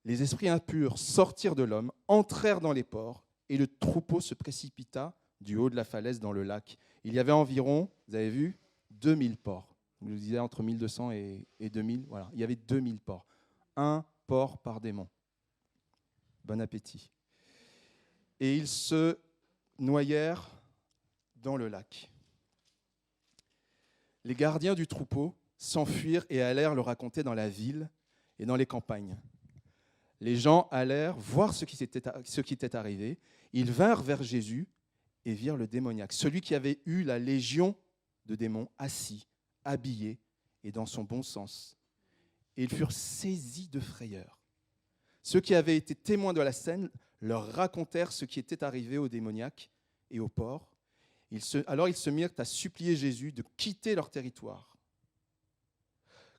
Les esprits impurs sortirent de l'homme, entrèrent dans les porcs, et le troupeau se précipita du haut de la falaise dans le lac. Il y avait environ, vous avez vu, 2000 porcs. Je vous disais entre 1200 et 2000. Voilà, il y avait 2000 porcs. Un porc par démon. Bon appétit. Et ils se noyèrent dans le lac. Les gardiens du troupeau s'enfuirent et allèrent le raconter dans la ville et dans les campagnes. Les gens allèrent voir ce qui était arrivé. Ils vinrent vers Jésus et virent le démoniaque, celui qui avait eu la légion de démons, assis, habillé et dans son bon sens. Et ils furent saisis de frayeur. Ceux qui avaient été témoins de la scène leur racontèrent ce qui était arrivé au démoniaque et au porc. Alors ils se mirent à supplier Jésus de quitter leur territoire.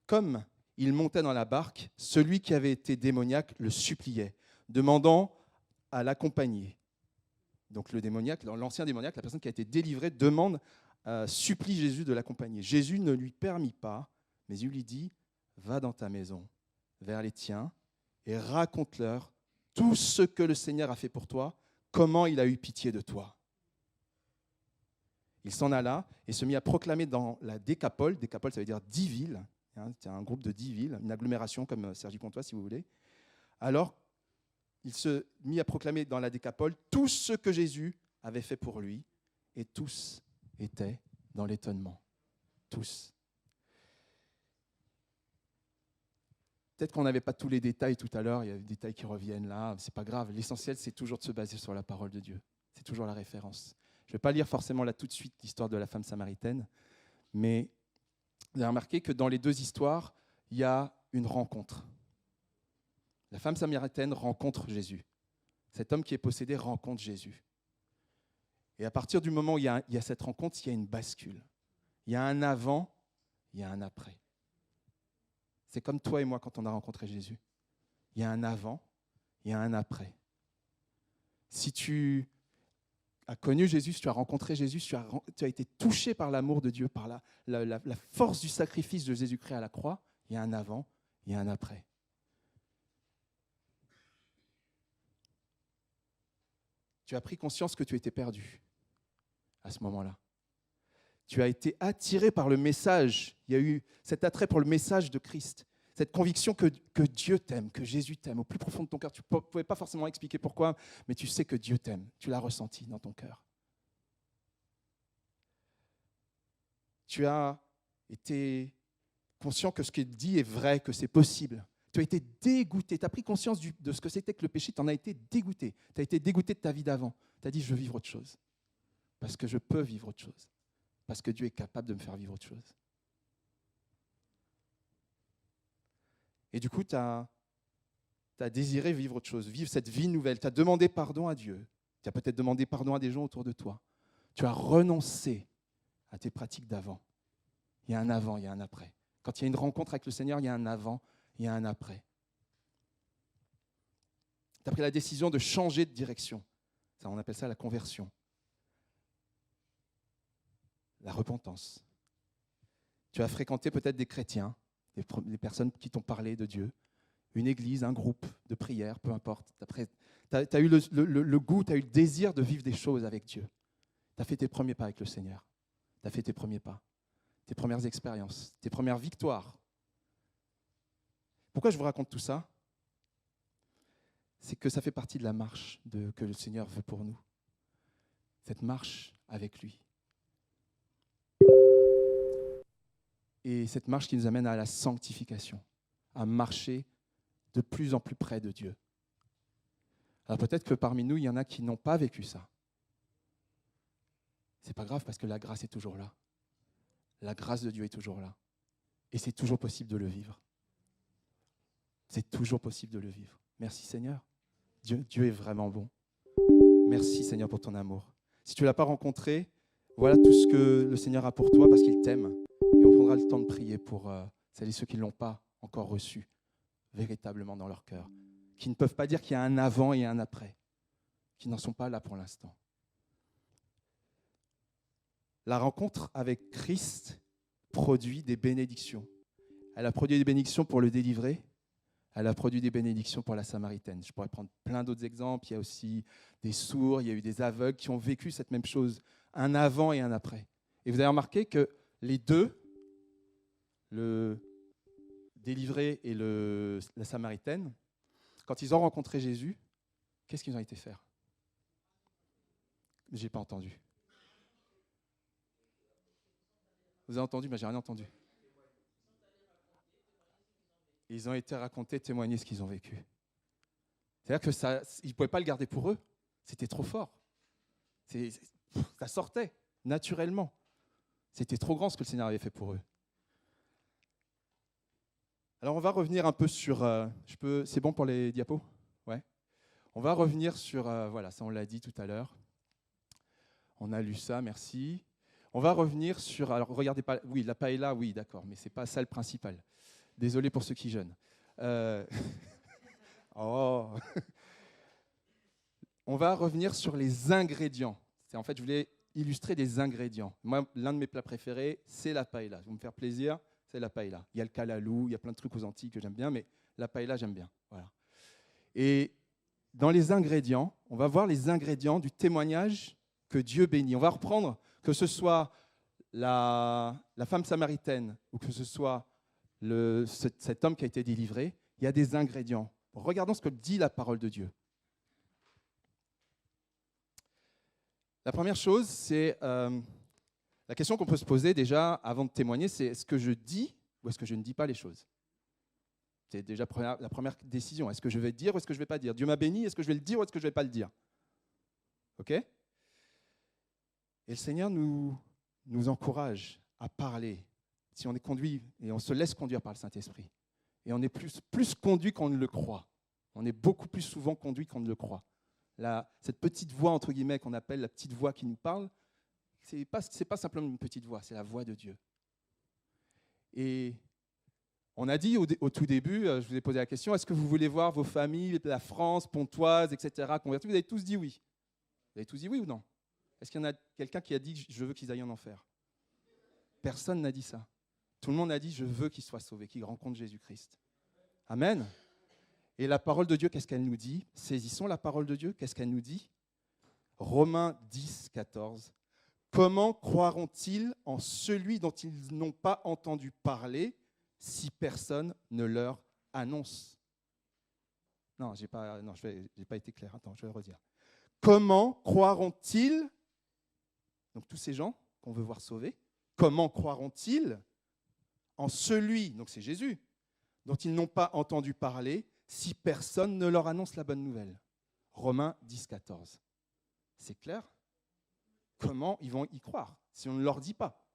Comme il montait dans la barque, celui qui avait été démoniaque le suppliait, demandant à l'accompagner. Donc le démoniaque, l'ancien démoniaque, la personne qui a été délivrée, supplie Jésus de l'accompagner. Jésus ne lui permit pas, mais il lui dit, « Va dans ta maison, vers les tiens, et raconte-leur tout ce que le Seigneur a fait pour toi, comment il a eu pitié de toi. » Il s'en alla et se mit à proclamer dans la Décapole. Décapole, ça veut dire 10 villes. C'est un groupe de 10 villes, une agglomération comme Cergy-Pontoise, si vous voulez. Alors, il se mit à proclamer dans la Décapole tout ce que Jésus avait fait pour lui, et tous étaient dans l'étonnement. Tous. Peut-être qu'on n'avait pas tous les détails tout à l'heure, il y a des détails qui reviennent là, c'est pas grave. L'essentiel, c'est toujours de se baser sur la parole de Dieu. C'est toujours la référence. Je ne vais pas lire forcément là tout de suite l'histoire de la femme samaritaine, mais vous avez remarqué que dans les deux histoires, il y a une rencontre. La femme samaritaine rencontre Jésus. Cet homme qui est possédé rencontre Jésus. Et à partir du moment où il y a cette rencontre, il y a une bascule. Il y a un avant, il y a un après. C'est comme toi et moi quand on a rencontré Jésus. Il y a un avant il y a un après. Si tu as connu Jésus, si tu as rencontré Jésus, si tu as été touché par l'amour de Dieu, par la force du sacrifice de Jésus-Christ à la croix, il y a un avant, il y a un après. Tu as pris conscience que tu étais perdu à ce moment-là. Tu as été attiré par le message. Il y a eu cet attrait pour le message de Christ, cette conviction que Dieu t'aime, que Jésus t'aime au plus profond de ton cœur. Tu ne pouvais pas forcément expliquer pourquoi, mais tu sais que Dieu t'aime. Tu l'as ressenti dans ton cœur. Tu as été conscient que ce qu'il dit est vrai, que c'est possible. Tu as été dégoûté, tu as pris conscience de ce que c'était que le péché, tu en as été dégoûté. Tu as été dégoûté de ta vie d'avant. Tu as dit, je veux vivre autre chose. Parce que je peux vivre autre chose. Parce que Dieu est capable de me faire vivre autre chose. Et du coup, tu as désiré vivre autre chose, vivre cette vie nouvelle. Tu as demandé pardon à Dieu. Tu as peut-être demandé pardon à des gens autour de toi. Tu as renoncé à tes pratiques d'avant. Il y a un avant, il y a un après. Quand il y a une rencontre avec le Seigneur, il y a un avant, il y a un après. Tu as pris la décision de changer de direction. Ça, on appelle ça la conversion. La repentance. Tu as fréquenté peut-être des chrétiens, des personnes qui t'ont parlé de Dieu, une église, un groupe de prière, peu importe. Tu as eu le goût, tu as eu le désir de vivre des choses avec Dieu. Tu as fait tes premiers pas avec le Seigneur. Tu as fait tes premiers pas, tes premières expériences, tes premières victoires. Pourquoi je vous raconte tout ça ? C'est que ça fait partie de la marche que le Seigneur veut pour nous. Cette marche avec lui. Et cette marche qui nous amène à la sanctification, à marcher de plus en plus près de Dieu. Alors peut-être que parmi nous, il y en a qui n'ont pas vécu ça. C'est pas grave parce que la grâce est toujours là. La grâce de Dieu est toujours là. Et c'est toujours possible de le vivre. C'est toujours possible de le vivre. Merci Seigneur. Dieu est vraiment bon. Merci Seigneur pour ton amour. Si tu ne l'as pas rencontré, voilà tout ce que le Seigneur a pour toi parce qu'il t'aime. Et on prendra le temps de prier pour celles et ceux qui ne l'ont pas encore reçu véritablement dans leur cœur, qui ne peuvent pas dire qu'il y a un avant et un après, qui n'en sont pas là pour l'instant. La rencontre avec Christ produit des bénédictions. Elle a produit des bénédictions pour le délivrer. Elle a produit des bénédictions pour la Samaritaine. Je pourrais prendre plein d'autres exemples. Il y a aussi des sourds, il y a eu des aveugles qui ont vécu cette même chose, un avant et un après. Et vous avez remarqué que les deux, le délivré et la Samaritaine, quand ils ont rencontré Jésus, qu'est-ce qu'ils ont été faire ? Je n'ai pas entendu. Vous avez entendu ? Mais je n'ai rien entendu. Ils ont été raconter, témoigner ce qu'ils ont vécu. C'est-à-dire qu'ils ne pouvaient pas le garder pour eux. C'était trop fort. Ça sortait naturellement. C'était trop grand ce que le Seigneur avait fait pour eux. Alors on va revenir un peu sur... c'est bon pour les diapos ? Ouais. On va revenir sur... voilà, ça on l'a dit tout à l'heure. On a lu ça, merci. On va revenir sur... Alors regardez pas... Oui, la paella, oui, d'accord, mais ce n'est pas ça le principal. Désolé pour ceux qui jeûnent. Oh. On va revenir sur les ingrédients. En fait, je voulais illustrer des ingrédients. Moi, l'un de mes plats préférés, c'est la paella. Vous me faire plaisir, c'est la paella. Il y a le calalou, il y a plein de trucs aux Antilles que j'aime bien, mais la paella, j'aime bien. Voilà. Et dans les ingrédients, on va voir les ingrédients du témoignage que Dieu bénit. On va reprendre, que ce soit la femme samaritaine ou que ce soit cet homme qui a été délivré, il y a des ingrédients. Regardons ce que dit la parole de Dieu. La première chose, c'est la question qu'on peut se poser déjà avant de témoigner, c'est est-ce que je dis ou est-ce que je ne dis pas les choses ? C'est déjà la première décision. Est-ce que je vais dire ou est-ce que je ne vais pas dire ? Dieu m'a béni, est-ce que je vais le dire ou est-ce que je ne vais pas le dire ? OK ? Et le Seigneur nous encourage à parler. Si on est conduit et on se laisse conduire par le Saint-Esprit, et on est plus conduit qu'on ne le croit. On est beaucoup plus souvent conduit qu'on ne le croit. Cette petite voix, entre guillemets, qu'on appelle la petite voix qui nous parle, c'est pas simplement une petite voix, c'est la voix de Dieu. Et On a dit au tout début, je vous ai posé la question, est-ce que vous voulez voir vos familles, la France, Pontoise, etc., converties? Vous avez tous dit oui. Vous avez tous dit oui ou non? Est-ce qu'il y en a quelqu'un qui a dit je veux qu'ils aillent en enfer? Personne n'a dit ça. Tout le monde a dit je veux qu'ils soient sauvés, qu'ils rencontrent Jésus-Christ. Amen. Et la parole de Dieu, qu'est-ce qu'elle nous dit? Saisissons la parole de Dieu, qu'est-ce qu'elle nous dit? Romains 10, 14. Comment croiront-ils en celui dont ils n'ont pas entendu parler si personne ne leur annonce? Non, je n'ai pas été clair. Attends, je vais le redire. Comment croiront-ils, donc tous ces gens qu'on veut voir sauvés, comment croiront-ils en celui, donc c'est Jésus, dont ils n'ont pas entendu parler si personne ne leur annonce la bonne nouvelle? Romains 10, 14. C'est clair? Comment ils vont y croire si on ne leur dit pas?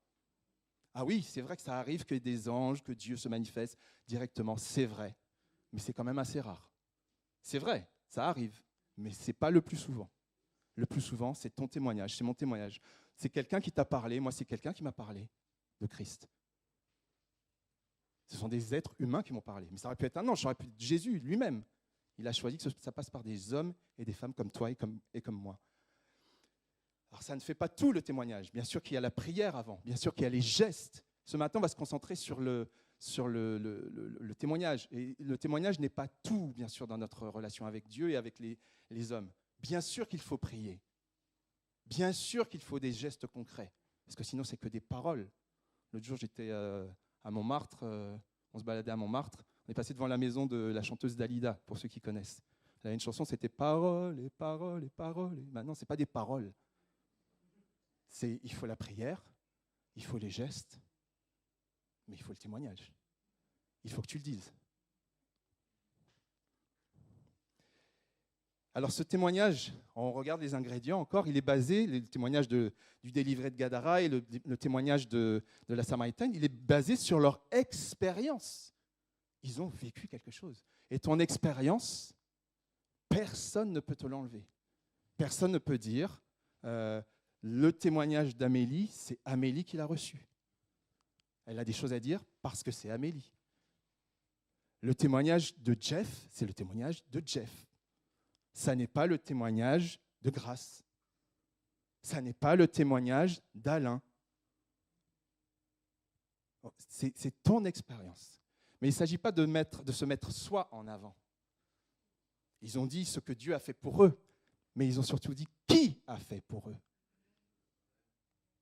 Ah oui, c'est vrai que ça arrive que des anges, que Dieu se manifeste directement, c'est vrai, mais c'est quand même assez rare. C'est vrai, ça arrive, mais ce n'est pas le plus souvent. Le plus souvent, c'est ton témoignage, c'est mon témoignage. C'est quelqu'un qui t'a parlé, moi c'est quelqu'un qui m'a parlé de Christ. Ce sont des êtres humains qui m'ont parlé, mais ça aurait pu être un ange, ça aurait pu être Jésus lui-même. Il a choisi que ça passe par des hommes et des femmes comme toi et comme moi. Alors ça ne fait pas tout le témoignage. Bien sûr qu'il y a la prière avant, bien sûr qu'il y a les gestes. Ce matin, on va se concentrer sur le témoignage. Et le témoignage n'est pas tout, bien sûr, dans notre relation avec Dieu et avec les hommes. Bien sûr qu'il faut prier. Bien sûr qu'il faut des gestes concrets. Parce que sinon, c'est que des paroles. L'autre jour, j'étais à Montmartre. On se baladait à Montmartre. On est passé devant la maison de la chanteuse Dalida, pour ceux qui connaissent. Elle avait une chanson, c'était « Paroles et paroles et paroles ». Maintenant, ce n'est pas des paroles. Il faut la prière, il faut les gestes, mais il faut le témoignage. Il faut que tu le dises. Alors ce témoignage, on regarde les ingrédients encore, il est basé, le témoignage du délivré de Gadara et le témoignage de la Samaritaine, il est basé sur leur expérience. Ils ont vécu quelque chose. Et ton expérience, personne ne peut te l'enlever. Personne ne peut dire... le témoignage d'Amélie, c'est Amélie qui l'a reçu. Elle a des choses à dire parce que c'est Amélie. Le témoignage de Jeff, c'est le témoignage de Jeff. Ça n'est pas le témoignage de Grâce. Ça n'est pas le témoignage d'Alain. C'est ton expérience. Mais il ne s'agit pas de se mettre soi en avant. Ils ont dit ce que Dieu a fait pour eux, mais ils ont surtout dit qui a fait pour eux.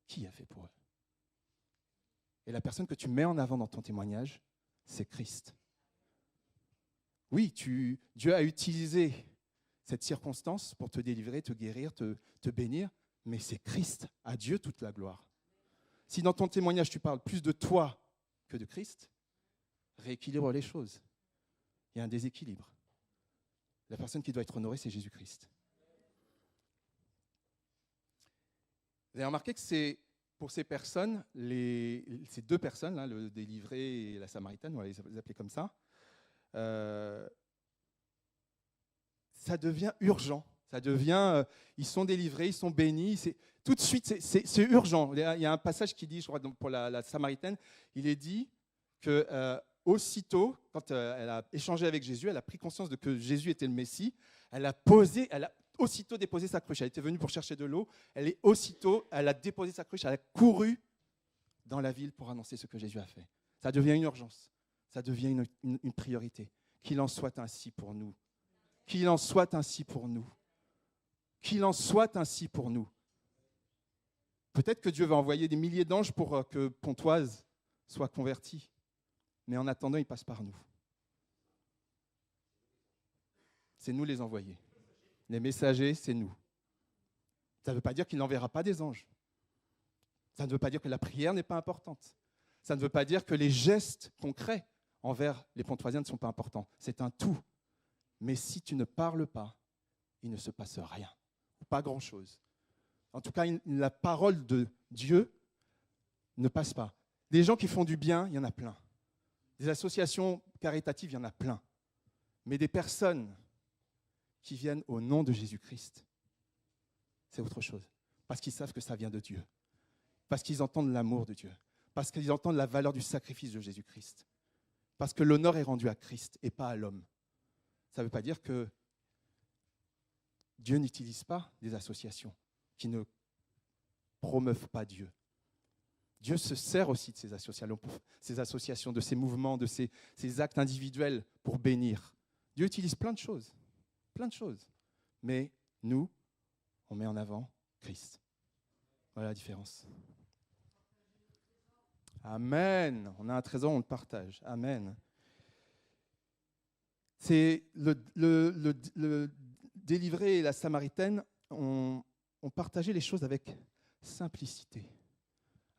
Qui a fait pour eux? Et la personne que tu mets en avant dans ton témoignage, c'est Christ. Oui, Dieu a utilisé cette circonstance pour te délivrer, te guérir, te bénir, mais c'est Christ. À Dieu toute la gloire. Si dans ton témoignage, tu parles plus de toi que de Christ, rééquilibre les choses. Il y a un déséquilibre. La personne qui doit être honorée, c'est Jésus-Christ. Vous avez remarqué que c'est pour ces personnes, ces deux personnes, là, le délivré et la Samaritaine, on va les appeler comme ça, ça devient urgent. Ça devient, ils sont délivrés, ils sont bénis. Tout de suite, c'est urgent. Il y a un passage qui dit, je crois, pour la Samaritaine, il est dit que aussitôt, quand elle a échangé avec Jésus, elle a pris conscience de que Jésus était le Messie, elle a aussitôt déposé sa cruche. Elle était venue pour chercher de l'eau. Elle a déposé sa cruche. Elle a couru dans la ville pour annoncer ce que Jésus a fait. Ça devient une urgence. Ça devient une priorité. Qu'il en soit ainsi pour nous. Qu'il en soit ainsi pour nous. Qu'il en soit ainsi pour nous. Peut-être que Dieu va envoyer des milliers d'anges pour que Pontoise soit convertie. Mais en attendant, il passe par nous. C'est nous les envoyés. Les messagers, c'est nous. Ça ne veut pas dire qu'il n'enverra pas des anges. Ça ne veut pas dire que la prière n'est pas importante. Ça ne veut pas dire que les gestes concrets envers les Pontoisiens ne sont pas importants. C'est un tout. Mais si tu ne parles pas, il ne se passe rien. Pas grand-chose. En tout cas, la parole de Dieu ne passe pas. Des gens qui font du bien, il y en a plein. Des associations caritatives, il y en a plein. Mais des personnes qui viennent au nom de Jésus-Christ, c'est autre chose. Parce qu'ils savent que ça vient de Dieu. Parce qu'ils entendent l'amour de Dieu. Parce qu'ils entendent la valeur du sacrifice de Jésus-Christ. Parce que l'honneur est rendu à Christ et pas à l'homme. Ça ne veut pas dire que Dieu n'utilise pas des associations qui ne promeuvent pas Dieu. Dieu se sert aussi de ces associations, de ces mouvements, de ces actes individuels pour bénir. Dieu utilise plein de choses. Mais nous, on met en avant Christ. Voilà la différence. Amen. On a un trésor, on le partage. Amen. C'est le délivré et la Samaritaine ont partagé les choses avec simplicité,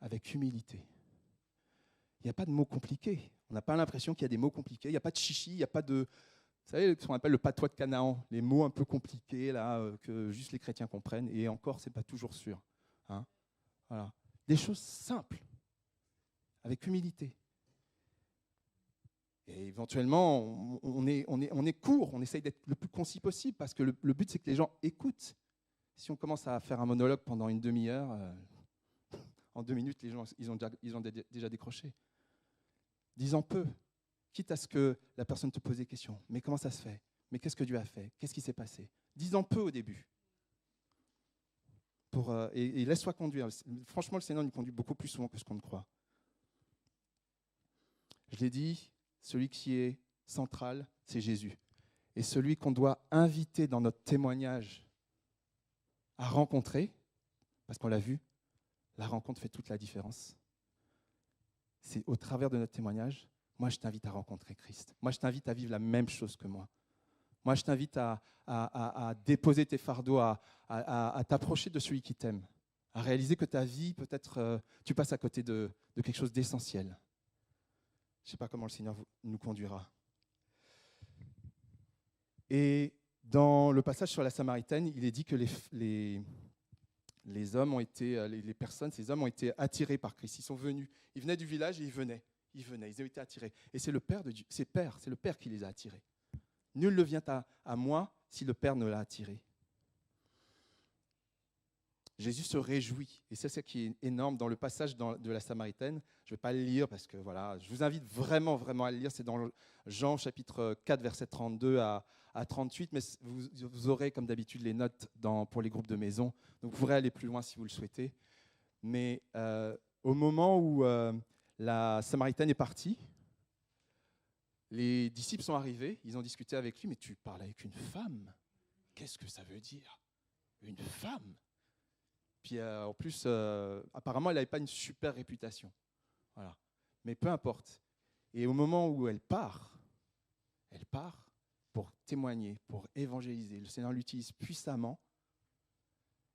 avec humilité. Il n'y a pas de mots compliqués. On n'a pas l'impression qu'il y a des mots compliqués. Il n'y a pas de chichi, il n'y a pas de... Vous savez ce qu'on appelle le patois de Canaan, les mots un peu compliqués là, que juste les chrétiens comprennent. Et encore, ce n'est pas toujours sûr. Hein, voilà. Des choses simples, avec humilité. Et éventuellement, on est court, on essaye d'être le plus concis possible, parce que le but, c'est que les gens écoutent. Si on commence à faire un monologue pendant une demi-heure, en 2 minutes, les gens ils ont déjà décroché. Dis-en peu, quitte à ce que la personne te pose des questions. Mais comment ça se fait? Mais qu'est-ce que Dieu a fait? Qu'est-ce qui s'est passé? Dis-en peu au début. Et laisse-toi conduire. Franchement, le Seigneur nous conduit beaucoup plus souvent que ce qu'on ne croit. Je l'ai dit, celui qui est central, c'est Jésus. Et celui qu'on doit inviter dans notre témoignage à rencontrer, parce qu'on l'a vu, la rencontre fait toute la différence. C'est au travers de notre témoignage, moi je t'invite à rencontrer Christ. Moi je t'invite à vivre la même chose que moi. Moi je t'invite à déposer tes fardeaux, à t'approcher de celui qui t'aime, à réaliser que ta vie, peut-être, tu passes à côté de quelque chose d'essentiel. Je ne sais pas comment le Seigneur nous conduira. Et dans le passage sur la Samaritaine, il est dit que les hommes ont été, les personnes, ces hommes ont été attirés par Christ. Ils sont venus, ils venaient du village et ils venaient, ils ont été attirés. Et c'est le Père de Dieu, c'est le Père qui les a attirés. Nul ne vient à moi si le Père ne l'a attiré. Jésus se réjouit, et c'est ce qui est énorme dans le passage de la Samaritaine. Je ne vais pas le lire parce que voilà, je vous invite vraiment, vraiment à le lire. C'est dans Jean chapitre 4, verset 32 à 38, mais vous aurez comme d'habitude les notes pour les groupes de maison, donc vous pourrez aller plus loin si vous le souhaitez. Mais au moment où la Samaritaine est partie, les disciples sont arrivés, ils ont discuté avec lui, mais tu parles avec une femme, qu'est-ce que ça veut dire? Une femme? Puis en plus, apparemment, elle n'avait pas une super réputation. Voilà. Mais peu importe. Et au moment où elle part pour témoigner, pour évangéliser. Le Seigneur l'utilise puissamment.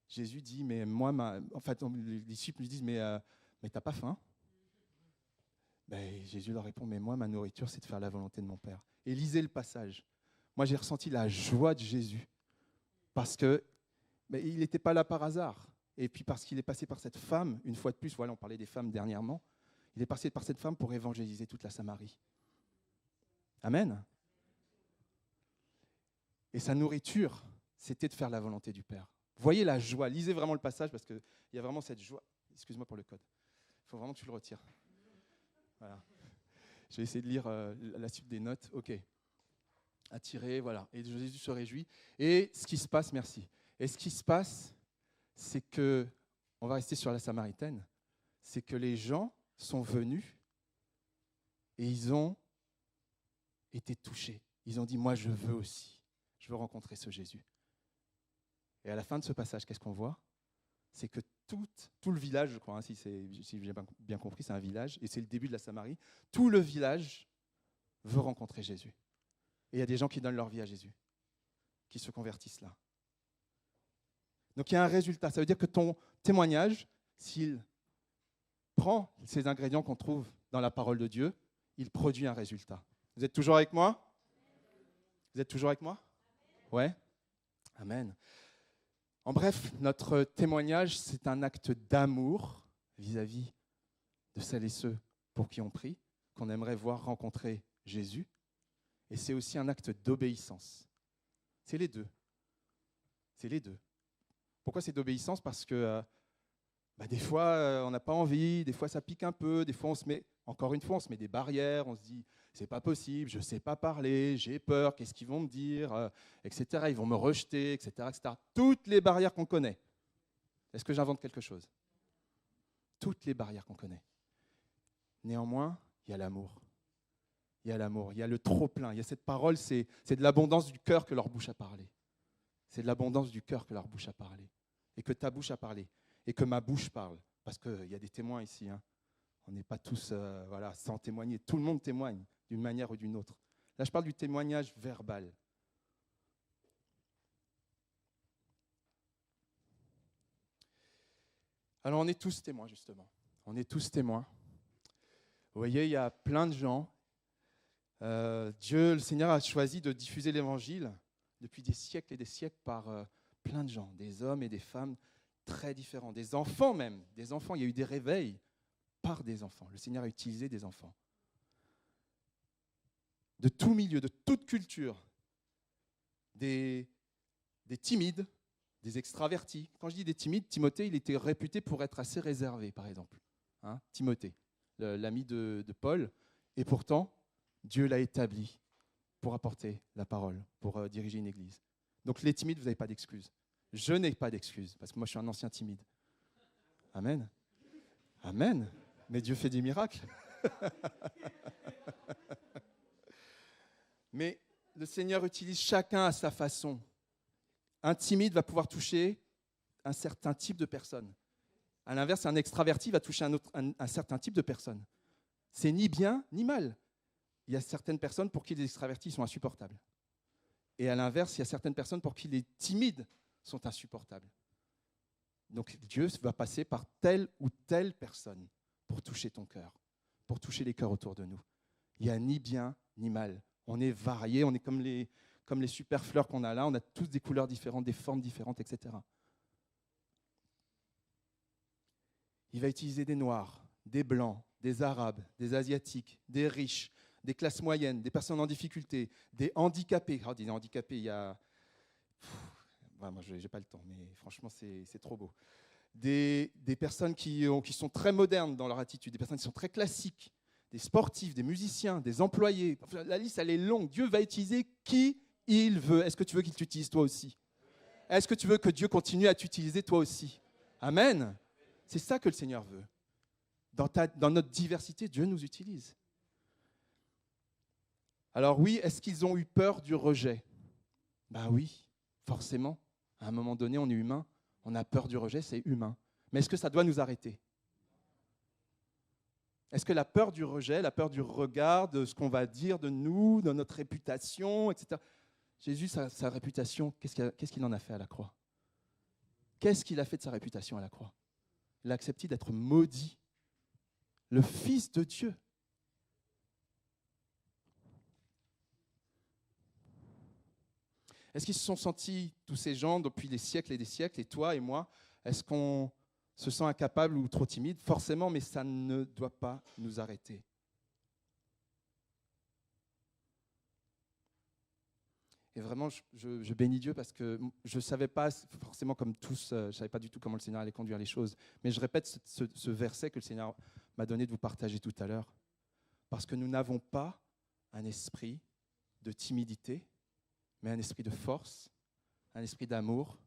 Jésus dit, mais moi, les disciples lui disent, mais t'as pas faim? Ben, Jésus leur répond, mais moi, ma nourriture, c'est de faire la volonté de mon Père. Et lisez le passage. Moi, j'ai ressenti la joie de Jésus parce que il n'était pas là par hasard. Et puis parce qu'il est passé par cette femme, une fois de plus, voilà, on parlait des femmes dernièrement, il est passé par cette femme pour évangéliser toute la Samarie. Amen. Et sa nourriture, c'était de faire la volonté du Père. Voyez la joie, lisez vraiment le passage parce qu'il y a vraiment cette joie. Excuse-moi pour le code. Il faut vraiment que tu le retires. Voilà. Je vais essayer de lire la suite des notes. OK. Attiré, voilà. Et Jésus se réjouit. Et ce qui se passe, merci. Et ce qui se passe, c'est que, on va rester sur la Samaritaine, c'est que les gens sont venus et ils ont été touchés. Ils ont dit, moi je veux aussi, je veux rencontrer ce Jésus. Et à la fin de ce passage, qu'est-ce qu'on voit? C'est que tout le village, je crois, hein, si j'ai bien compris, c'est un village, et c'est le début de la Samarie, tout le village veut rencontrer Jésus. Et il y a des gens qui donnent leur vie à Jésus, qui se convertissent là. Donc il y a un résultat. Ça veut dire que ton témoignage, s'il prend ces ingrédients qu'on trouve dans la parole de Dieu, il produit un résultat. Vous êtes toujours avec moi? Vous êtes toujours avec moi? Ouais? Amen. En bref, notre témoignage, c'est un acte d'amour vis-à-vis de celles et ceux pour qui on prie, qu'on aimerait voir rencontrer Jésus. Et c'est aussi un acte d'obéissance. C'est les deux. C'est les deux. Pourquoi c'est d'obéissance? Parce que des fois, on n'a pas envie, des fois ça pique un peu, des fois on se met, encore une fois, on se met des barrières, on se dit, c'est pas possible, je ne sais pas parler, j'ai peur, qu'est-ce qu'ils vont me dire, etc. Ils vont me rejeter, etc., etc. Toutes les barrières qu'on connaît. Est-ce que j'invente quelque chose? Toutes les barrières qu'on connaît. Néanmoins, il y a l'amour. Il y a l'amour, il y a le trop-plein. Il y a cette parole, c'est de l'abondance du cœur que leur bouche a parlé. C'est de l'abondance du cœur que leur bouche a parlé. Et que ta bouche a parlé. Et que ma bouche parle. Parce qu'il y a des témoins ici. Hein. On n'est pas tous sans témoigner. Tout le monde témoigne d'une manière ou d'une autre. Là, je parle du témoignage verbal. Alors, on est tous témoins, justement. On est tous témoins. Vous voyez, il y a plein de gens. Dieu, le Seigneur, a choisi de diffuser l'Évangile depuis des siècles et des siècles par plein de gens, des hommes et des femmes très différents, des enfants même. Des enfants, il y a eu des réveils par des enfants. Le Seigneur a utilisé des enfants. De tout milieu, de toute culture. Des timides, des extravertis. Quand je dis des timides, Timothée, il était réputé pour être assez réservé, par exemple. Hein, Timothée, l'ami de Paul. Et pourtant, Dieu l'a établi pour apporter la parole, pour diriger une église. Donc les timides, vous n'avez pas d'excuses. Je n'ai pas d'excuses, parce que moi je suis un ancien timide. Amen. Amen. Mais Dieu fait des miracles. Mais le Seigneur utilise chacun à sa façon. Un timide va pouvoir toucher un certain type de personne. À l'inverse, un extraverti va toucher un certain type de personne. C'est ni bien ni mal. Il y a certaines personnes pour qui les extravertis sont insupportables. Et à l'inverse, il y a certaines personnes pour qui les timides sont insupportables. Donc Dieu va passer par telle ou telle personne pour toucher ton cœur, pour toucher les cœurs autour de nous. Il n'y a ni bien ni mal. On est variés, on est comme les super fleurs qu'on a là, on a tous des couleurs différentes, des formes différentes, etc. Il va utiliser des noirs, des blancs, des arabes, des asiatiques, des riches, des classes moyennes, des personnes en difficulté, des handicapés. Oh, des handicapés, il y a... moi, je n'ai pas le temps, mais franchement, c'est trop beau. Des personnes qui sont très modernes dans leur attitude, des personnes qui sont très classiques, des sportifs, des musiciens, des employés. Enfin, la liste, elle est longue. Dieu va utiliser qui il veut. Est-ce que tu veux qu'il t'utilise toi aussi? Est-ce que tu veux que Dieu continue à t'utiliser toi aussi? Amen. C'est ça que le Seigneur veut. Dans notre diversité, Dieu nous utilise. Alors oui, est-ce qu'ils ont eu peur du rejet? Ben oui, forcément. À un moment donné, on est humain. On a peur du rejet, c'est humain. Mais est-ce que ça doit nous arrêter? Est-ce que la peur du rejet, la peur du regard, de ce qu'on va dire de nous, de notre réputation, etc. Jésus, sa réputation, qu'est-ce qu'il en a fait à la croix? Qu'est-ce qu'il a fait de sa réputation à la croix? Il a accepté d'être maudit. Le Fils de Dieu. Est-ce qu'ils se sont sentis, tous ces gens, depuis des siècles et des siècles, et toi et moi, est-ce qu'on se sent incapable ou trop timide? Forcément, mais ça ne doit pas nous arrêter. Et vraiment, je bénis Dieu parce que je ne savais pas, forcément comme tous, je ne savais pas du tout comment le Seigneur allait conduire les choses. Mais je répète ce verset que le Seigneur m'a donné de vous partager tout à l'heure. Parce que nous n'avons pas un esprit de timidité, mais un esprit de force, un esprit d'amour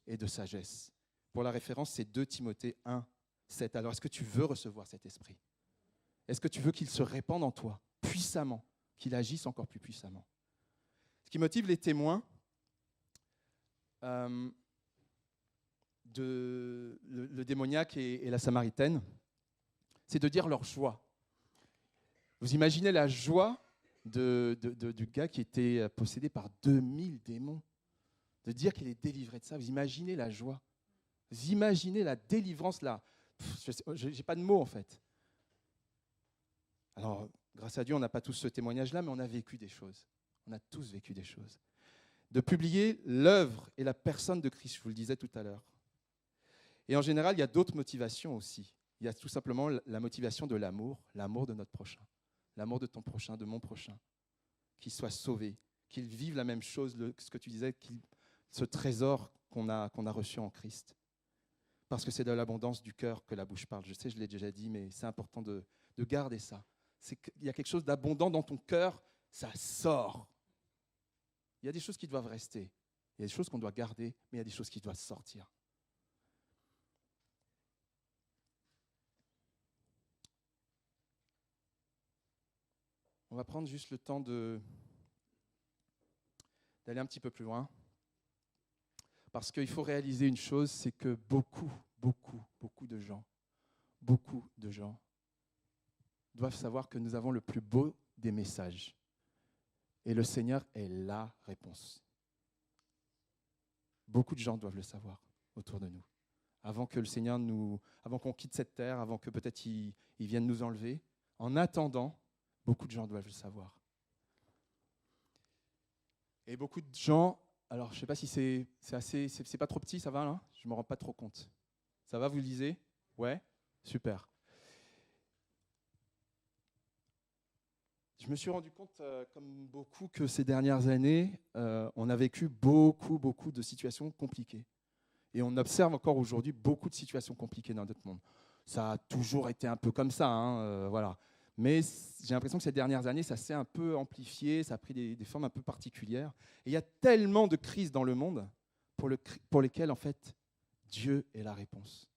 et de sagesse. Pour la référence, c'est 2 Timothée 1, 7. Alors, est-ce que tu veux recevoir cet esprit? Est-ce que tu veux qu'il se répande en toi, puissamment, qu'il agisse encore plus puissamment? Ce qui motive les témoins, le démoniaque et la Samaritaine, c'est de dire leur joie. Vous imaginez la joie du gars qui était possédé par 2000 démons, de dire qu'il est délivré de ça. Vous imaginez la joie, vous imaginez la délivrance là. Je n'ai pas de mots en fait. Alors, grâce à Dieu, on n'a pas tous ce témoignage-là, mais on a vécu des choses. On a tous vécu des choses. De publier l'œuvre et la personne de Christ, je vous le disais tout à l'heure. Et en général, il y a d'autres motivations aussi. Il y a tout simplement la motivation de l'amour de notre prochain. L'amour de ton prochain, de mon prochain, qu'il soit sauvé, qu'il vive la même chose, ce que tu disais, ce trésor qu'on a reçu en Christ. Parce que c'est de l'abondance du cœur que la bouche parle. Je sais, je l'ai déjà dit, mais c'est important de garder ça. c'est qu'il y a quelque chose d'abondant dans ton cœur, ça sort. Il y a des choses qui doivent rester, il y a des choses qu'on doit garder, mais il y a des choses qui doivent sortir. On va prendre juste le temps d'aller un petit peu plus loin. Parce qu'il faut réaliser une chose, c'est que beaucoup de gens doivent savoir que nous avons le plus beau des messages. Et le Seigneur est la réponse. Beaucoup de gens doivent le savoir autour de nous. Avant que le Seigneur avant qu'on quitte cette terre, avant que peut-être il vienne nous enlever. En attendant, beaucoup de gens doivent le savoir. Et beaucoup de gens, alors je ne sais pas si c'est pas trop petit, ça va là ? Je ne me rends pas trop compte. Ça va, vous lisez ? Ouais ? Super. Je me suis rendu compte, comme beaucoup, que ces dernières années, on a vécu beaucoup de situations compliquées. Et on observe encore aujourd'hui beaucoup de situations compliquées dans notre monde. Ça a toujours été un peu comme ça, voilà. Mais j'ai l'impression que ces dernières années, ça s'est un peu amplifié, ça a pris des formes un peu particulières. Et il y a tellement de crises dans le monde pour lesquelles, en fait, Dieu est la réponse.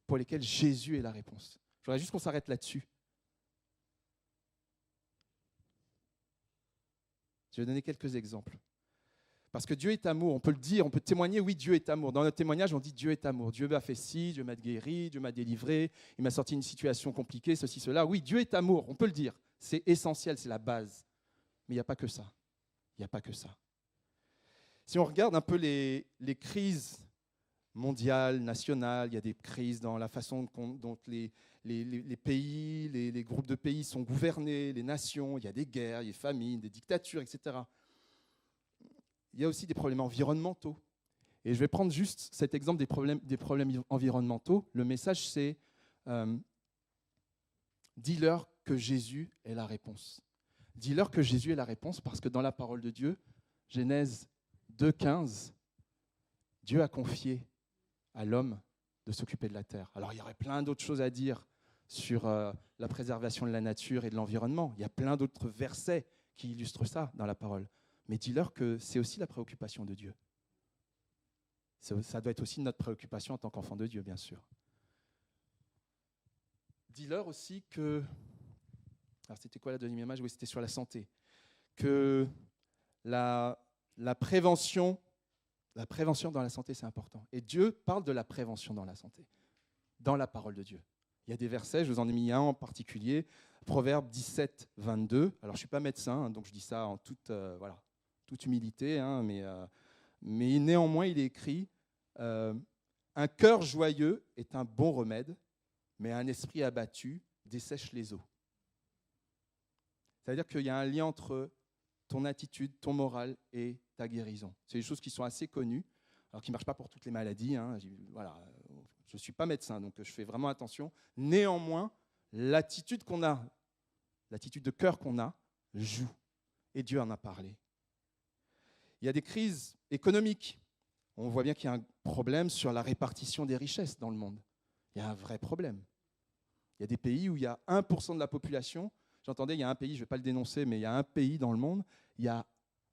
Pour lesquelles Jésus est la réponse. Je voudrais juste qu'on s'arrête là-dessus. Je vais donner quelques exemples. Parce que Dieu est amour, on peut le dire, on peut témoigner, oui, Dieu est amour. Dans notre témoignage, on dit Dieu est amour. Dieu m'a fait ci, Dieu m'a guéri, Dieu m'a délivré, il m'a sorti d'une situation compliquée, ceci, cela. Oui, Dieu est amour, on peut le dire. C'est essentiel, c'est la base. Mais il n'y a pas que ça. Il n'y a pas que ça. Si on regarde un peu les crises mondiales, nationales, il y a des crises dans la façon dont les pays, les groupes de pays sont gouvernés, les nations, il y a des guerres, il y a des famines, des dictatures, etc. Il y a aussi des problèmes environnementaux. Et je vais prendre juste cet exemple des problèmes environnementaux. Le message, c'est dis-leur que Jésus est la réponse. Dis-leur que Jésus est la réponse parce que dans la parole de Dieu, Genèse 2,15, Dieu a confié à l'homme de s'occuper de la terre. Alors il y aurait plein d'autres choses à dire sur la préservation de la nature et de l'environnement. Il y a plein d'autres versets qui illustrent ça dans la parole. Mais dis-leur que c'est aussi la préoccupation de Dieu. Ça doit être aussi notre préoccupation en tant qu'enfant de Dieu, bien sûr. Dis-leur aussi que... Alors, c'était quoi la deuxième image ? Oui, c'était sur la santé. Que la prévention dans la santé, c'est important. Et Dieu parle de la prévention dans la santé, dans la parole de Dieu. Il y a des versets, je vous en ai mis un en particulier, Proverbe 17, 22. Alors, je ne suis pas médecin, donc je dis ça en toute humilité, mais néanmoins, il est écrit un cœur joyeux est un bon remède, mais un esprit abattu dessèche les eaux. C'est-à-dire qu'il y a un lien entre ton attitude, ton moral et ta guérison. C'est des choses qui sont assez connues, alors qui ne marchent pas pour toutes les maladies. Voilà. Je ne suis pas médecin, donc je fais vraiment attention. Néanmoins, l'attitude qu'on a, l'attitude de cœur qu'on a, joue. Et Dieu en a parlé. Il y a des crises économiques. On voit bien qu'il y a un problème sur la répartition des richesses dans le monde. Il y a un vrai problème. Il y a des pays où il y a 1% de la population. J'entendais, il y a un pays, je ne vais pas le dénoncer, mais il y a un pays dans le monde, il y a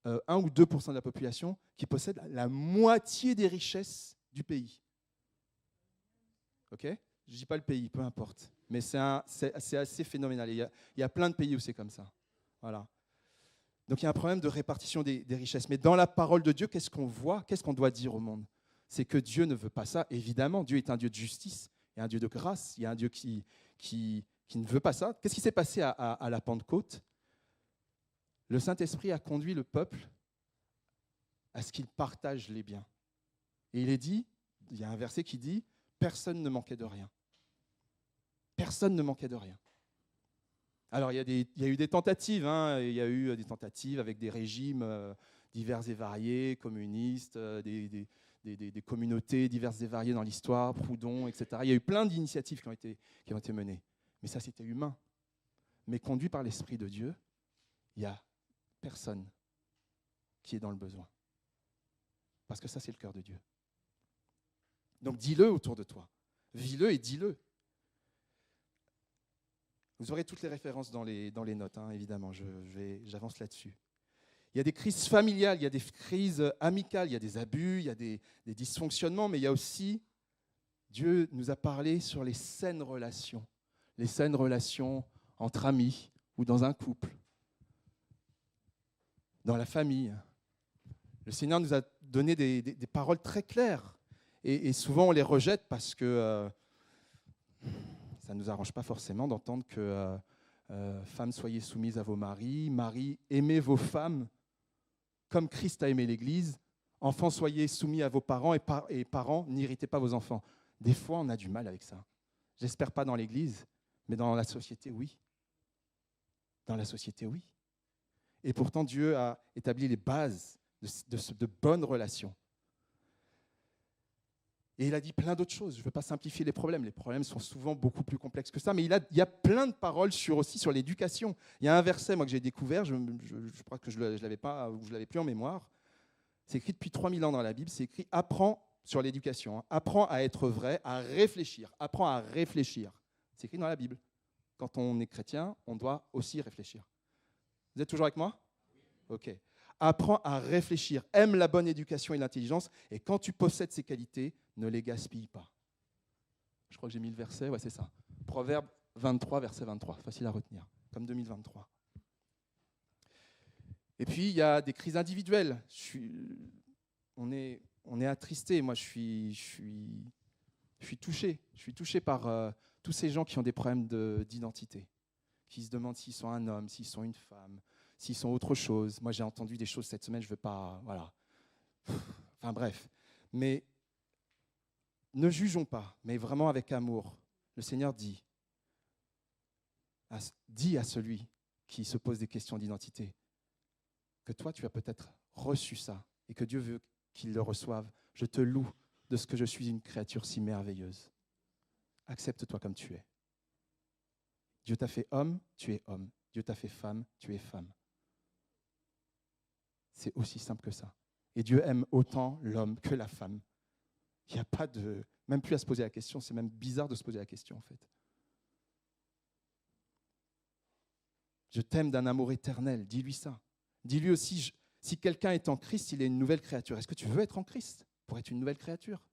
1 ou 2% de la population qui possède la moitié des richesses du pays. OK ? Je ne dis pas le pays, peu importe. Mais c'est assez phénoménal. Il y a plein de pays où c'est comme ça. Voilà. Donc il y a un problème de répartition des richesses. Mais dans la parole de Dieu, qu'est-ce qu'on voit ? Qu'est-ce qu'on doit dire au monde ? C'est que Dieu ne veut pas ça. Évidemment, Dieu est un Dieu de justice, il y a un Dieu de grâce, il y a un Dieu qui ne veut pas ça. Qu'est-ce qui s'est passé à la Pentecôte ? Le Saint-Esprit a conduit le peuple à ce qu'il partage les biens. Et il y a un verset qui dit « Personne ne manquait de rien ». Personne ne manquait de rien. Alors, il y a eu des tentatives, il y a eu des tentatives avec des régimes divers et variés, communistes, des communautés diverses et variées dans l'histoire, Proudhon, etc. Il y a eu plein d'initiatives qui ont été menées. Mais ça, c'était humain. Mais conduit par l'Esprit de Dieu, il n'y a personne qui est dans le besoin. Parce que ça, c'est le cœur de Dieu. Donc, dis-le autour de toi. Vis-le et dis-le. Vous aurez toutes les références dans les notes, hein, évidemment, j'avance là-dessus. Il y a des crises familiales, il y a des crises amicales, il y a des abus, il y a des dysfonctionnements, mais il y a aussi, Dieu nous a parlé sur les saines relations entre amis ou dans un couple, dans la famille. Le Seigneur nous a donné des paroles très claires et souvent on les rejette parce que ça ne nous arrange pas forcément d'entendre que femmes, soyez soumises à vos maris, maris, aimez vos femmes comme Christ a aimé l'Église, enfants, soyez soumis à vos parents et parents, n'irritez pas vos enfants. Des fois, on a du mal avec ça. J'espère pas dans l'Église, mais dans la société, oui. Dans la société, oui. Et pourtant, Dieu a établi les bases de bonnes relations. Et il a dit plein d'autres choses. Je ne veux pas simplifier les problèmes. Les problèmes sont souvent beaucoup plus complexes que ça. Mais il y a plein de paroles aussi sur l'éducation. Il y a un verset moi, que j'ai découvert, je crois que je ne l'avais pas ou je ne l'avais plus en mémoire. C'est écrit depuis 3000 ans dans la Bible. C'est écrit « Apprends sur l'éducation. Hein, apprends à être vrai, à réfléchir. Apprends à réfléchir. » C'est écrit dans la Bible. Quand on est chrétien, on doit aussi réfléchir. Vous êtes toujours avec moi ? Ok. Apprends à réfléchir. Aime la bonne éducation et l'intelligence. Et quand tu possèdes ces qualités, ne les gaspille pas. Je crois que j'ai mis le verset. Ouais, c'est ça. Proverbe 23, verset 23. Facile à retenir. Comme 2023. Et puis, il y a des crises individuelles. On est attristé. Moi, je suis touché. Je suis touché par tous ces gens qui ont des problèmes d'identité, qui se demandent s'ils sont un homme, s'ils sont une femme, s'ils sont autre chose. Moi, j'ai entendu des choses cette semaine, je ne veux pas... Voilà. Enfin, bref. Mais ne jugeons pas, mais vraiment avec amour. Le Seigneur dit à celui qui se pose des questions d'identité que toi, tu as peut-être reçu ça et que Dieu veut qu'il le reçoive. Je te loue de ce que je suis une créature si merveilleuse. Accepte-toi comme tu es. Dieu t'a fait homme, tu es homme. Dieu t'a fait femme, tu es femme. C'est aussi simple que ça. Et Dieu aime autant l'homme que la femme. Il n'y a pas de... Même plus à se poser la question, c'est même bizarre de se poser la question en fait. Je t'aime d'un amour éternel, dis-lui ça. Dis-lui aussi, si quelqu'un est en Christ, il est une nouvelle créature. Est-ce que tu veux être en Christ pour être une nouvelle créature ?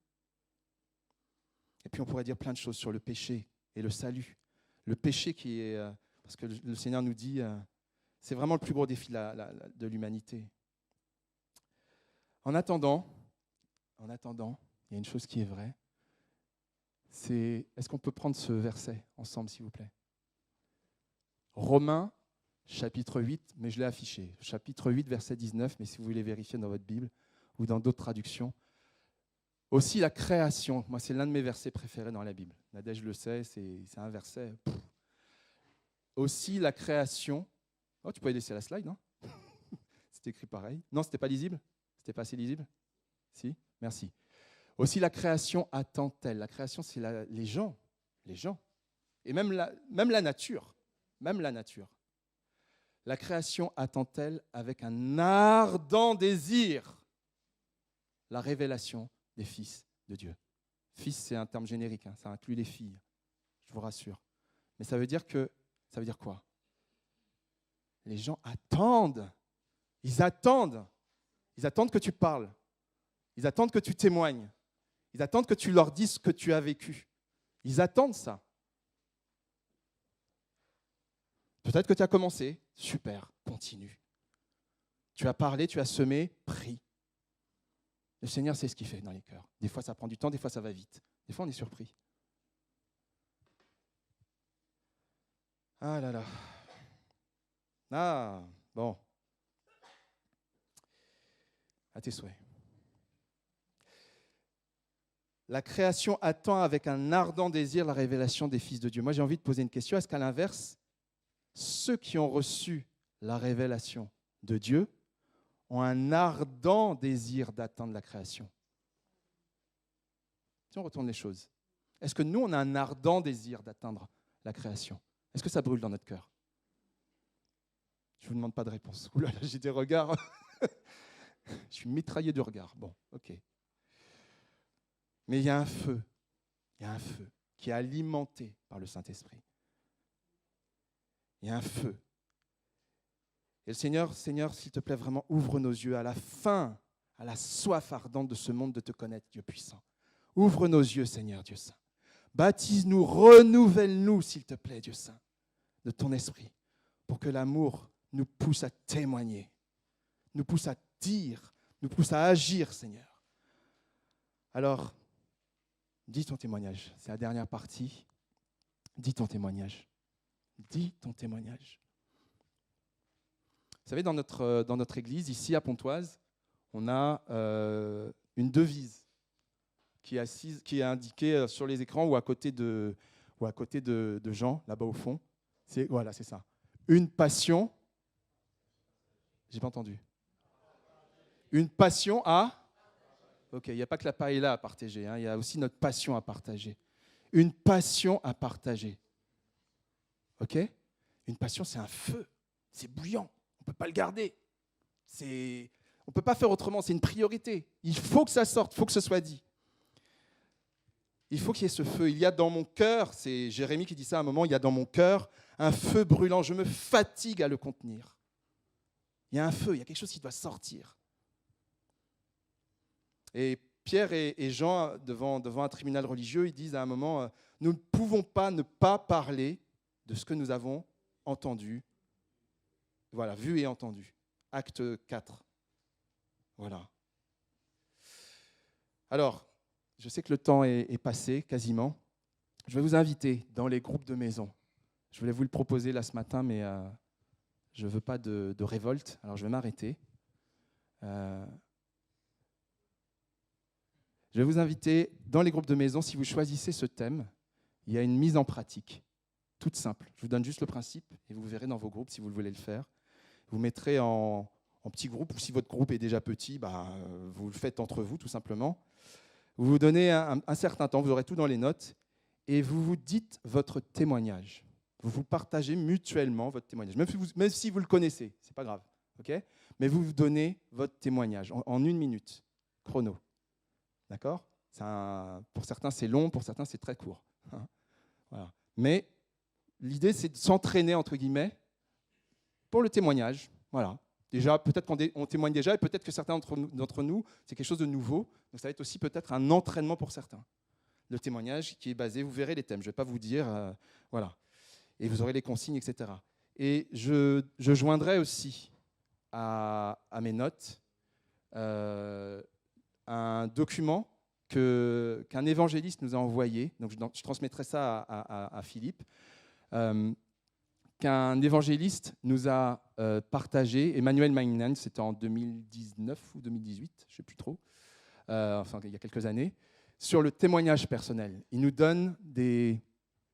Et puis on pourrait dire plein de choses sur le péché et le salut. Le péché qui est... parce que le Seigneur nous dit, c'est vraiment le plus gros défi de l'humanité. En attendant, il y a une chose qui est vraie, c'est, est-ce qu'on peut prendre ce verset ensemble, s'il vous plaît ? Romains, chapitre 8, mais je l'ai affiché, chapitre 8, verset 19, mais si vous voulez vérifier dans votre Bible ou dans d'autres traductions. Aussi la création, moi c'est l'un de mes versets préférés dans la Bible. Nadège le sait, c'est un verset. Aussi la création, oh tu peux laisser la slide, non ? C'est écrit pareil. Non, c'était pas lisible ? C'était pas assez lisible ? Si ? Merci. Aussi la création attend-elle. La création, c'est les gens. Et même la nature. La création attend-elle avec un ardent désir la révélation des fils de Dieu. Fils, c'est un terme générique, hein, ça inclut les filles, je vous rassure. Mais ça veut dire quoi ? Les gens attendent. Ils attendent que tu parles. Ils attendent que tu témoignes. Ils attendent que tu leur dises ce que tu as vécu. Ils attendent ça. Peut-être que tu as commencé. Super, continue. Tu as parlé, tu as semé, prie. Le Seigneur sait ce qu'il fait dans les cœurs. Des fois, ça prend du temps, des fois, ça va vite. Des fois, on est surpris. Ah là là. Ah, bon. À tes souhaits. La création attend avec un ardent désir la révélation des fils de Dieu. Moi, j'ai envie de poser une question. Est-ce qu'à l'inverse, ceux qui ont reçu la révélation de Dieu ont un ardent désir d'atteindre la création? Si on retourne les choses, est-ce que nous, on a un ardent désir d'atteindre la création? Est-ce que ça brûle dans notre cœur? Je ne vous demande pas de réponse. Ouh là là, j'ai des regards. Je suis mitraillé de regards. Bon, ok. Mais il y a un feu qui est alimenté par le Saint-Esprit. Il y a un feu. Et le Seigneur, s'il te plaît, vraiment, ouvre nos yeux à la faim, à la soif ardente de ce monde de te connaître, Dieu puissant. Ouvre nos yeux, Seigneur, Dieu saint. Baptise-nous, renouvelle-nous, s'il te plaît, Dieu saint, de ton esprit, pour que l'amour nous pousse à témoigner, nous pousse à dire, nous pousse à agir, Seigneur. Alors, dis ton témoignage. C'est la dernière partie. Dis ton témoignage. Dis ton témoignage. Vous savez, dans notre église, ici à Pontoise, on a une devise qui est indiquée sur les écrans ou à côté de Jean, là-bas au fond. Voilà, c'est ça. Une passion. J'ai pas entendu. Une passion à. Ok, il n'y a pas que la paella à partager, hein, il y a aussi notre passion à partager. Une passion à partager. Ok ? Une passion, c'est un feu. C'est bouillant. On ne peut pas le garder. On ne peut pas faire autrement. C'est une priorité. Il faut que ça sorte. Il faut que ce soit dit. Il faut qu'il y ait ce feu. Il y a dans mon cœur, c'est Jérémie qui dit ça à un moment, il y a dans mon cœur un feu brûlant. Je me fatigue à le contenir. Il y a un feu. Il y a quelque chose qui doit sortir. Et Pierre et Jean, devant un tribunal religieux, ils disent à un moment, nous ne pouvons pas ne pas parler de ce que nous avons entendu, voilà, vu et entendu. Acte 4. Voilà. Alors, je sais que le temps est passé, quasiment. Je vais vous inviter dans les groupes de maison. Je voulais vous le proposer là ce matin, mais je ne veux pas de révolte, alors je vais m'arrêter. Je vais vous inviter dans les groupes de maison, si vous choisissez ce thème, il y a une mise en pratique, toute simple. Je vous donne juste le principe et vous verrez dans vos groupes si vous le voulez le faire. Vous mettrez en petit groupe, ou si votre groupe est déjà petit, vous le faites entre vous tout simplement. Vous vous donnez un certain temps, vous aurez tout dans les notes, et vous vous dites votre témoignage. Vous vous partagez mutuellement votre témoignage, même si vous le connaissez, ce n'est pas grave, okay ? Mais vous vous donnez votre témoignage en 1 minute, chrono. D'accord ? Pour certains, c'est long, pour certains, c'est très court. Voilà. Mais l'idée, c'est de s'entraîner, entre guillemets, pour le témoignage. Voilà. Déjà, peut-être qu'on témoigne déjà, et peut-être que certains d'entre nous, c'est quelque chose de nouveau. Donc, ça va être aussi peut-être un entraînement pour certains. Le témoignage qui est basé, vous verrez les thèmes. Je ne vais pas vous dire, voilà. Et vous aurez les consignes, etc. Et je joindrai aussi à mes notes un document qu'un évangéliste nous a envoyé, donc je transmettrai ça à Philippe, qu'un évangéliste nous a partagé, Emmanuel Magnan, c'était en 2019 ou 2018, je ne sais plus trop, enfin il y a quelques années, sur le témoignage personnel. Il nous donne des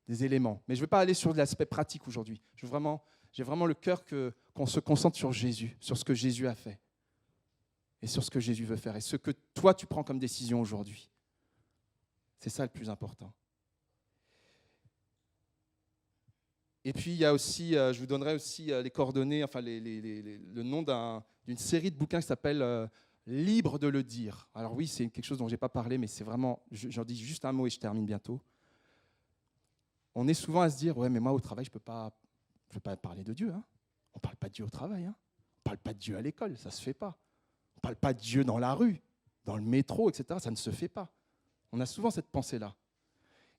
éléments, mais je ne veux pas aller sur l'aspect pratique aujourd'hui. J'ai vraiment le cœur qu'on se concentre sur Jésus, sur ce que Jésus a fait. Et sur ce que Jésus veut faire, et ce que toi, tu prends comme décision aujourd'hui. C'est ça le plus important. Et puis, il y a aussi, je vous donnerai aussi les coordonnées, enfin le nom d'une série de bouquins qui s'appelle « Libre de le dire ». Alors oui, c'est quelque chose dont je n'ai pas parlé, mais c'est vraiment, j'en dis juste un mot et je termine bientôt. On est souvent à se dire « Ouais, mais moi, au travail, je ne peux pas parler de Dieu. Hein. On ne parle pas de Dieu au travail. Hein. On ne parle pas de Dieu à l'école, ça ne se fait pas. On ne parle pas de Dieu dans la rue, dans le métro, etc. Ça ne se fait pas. » On a souvent cette pensée-là.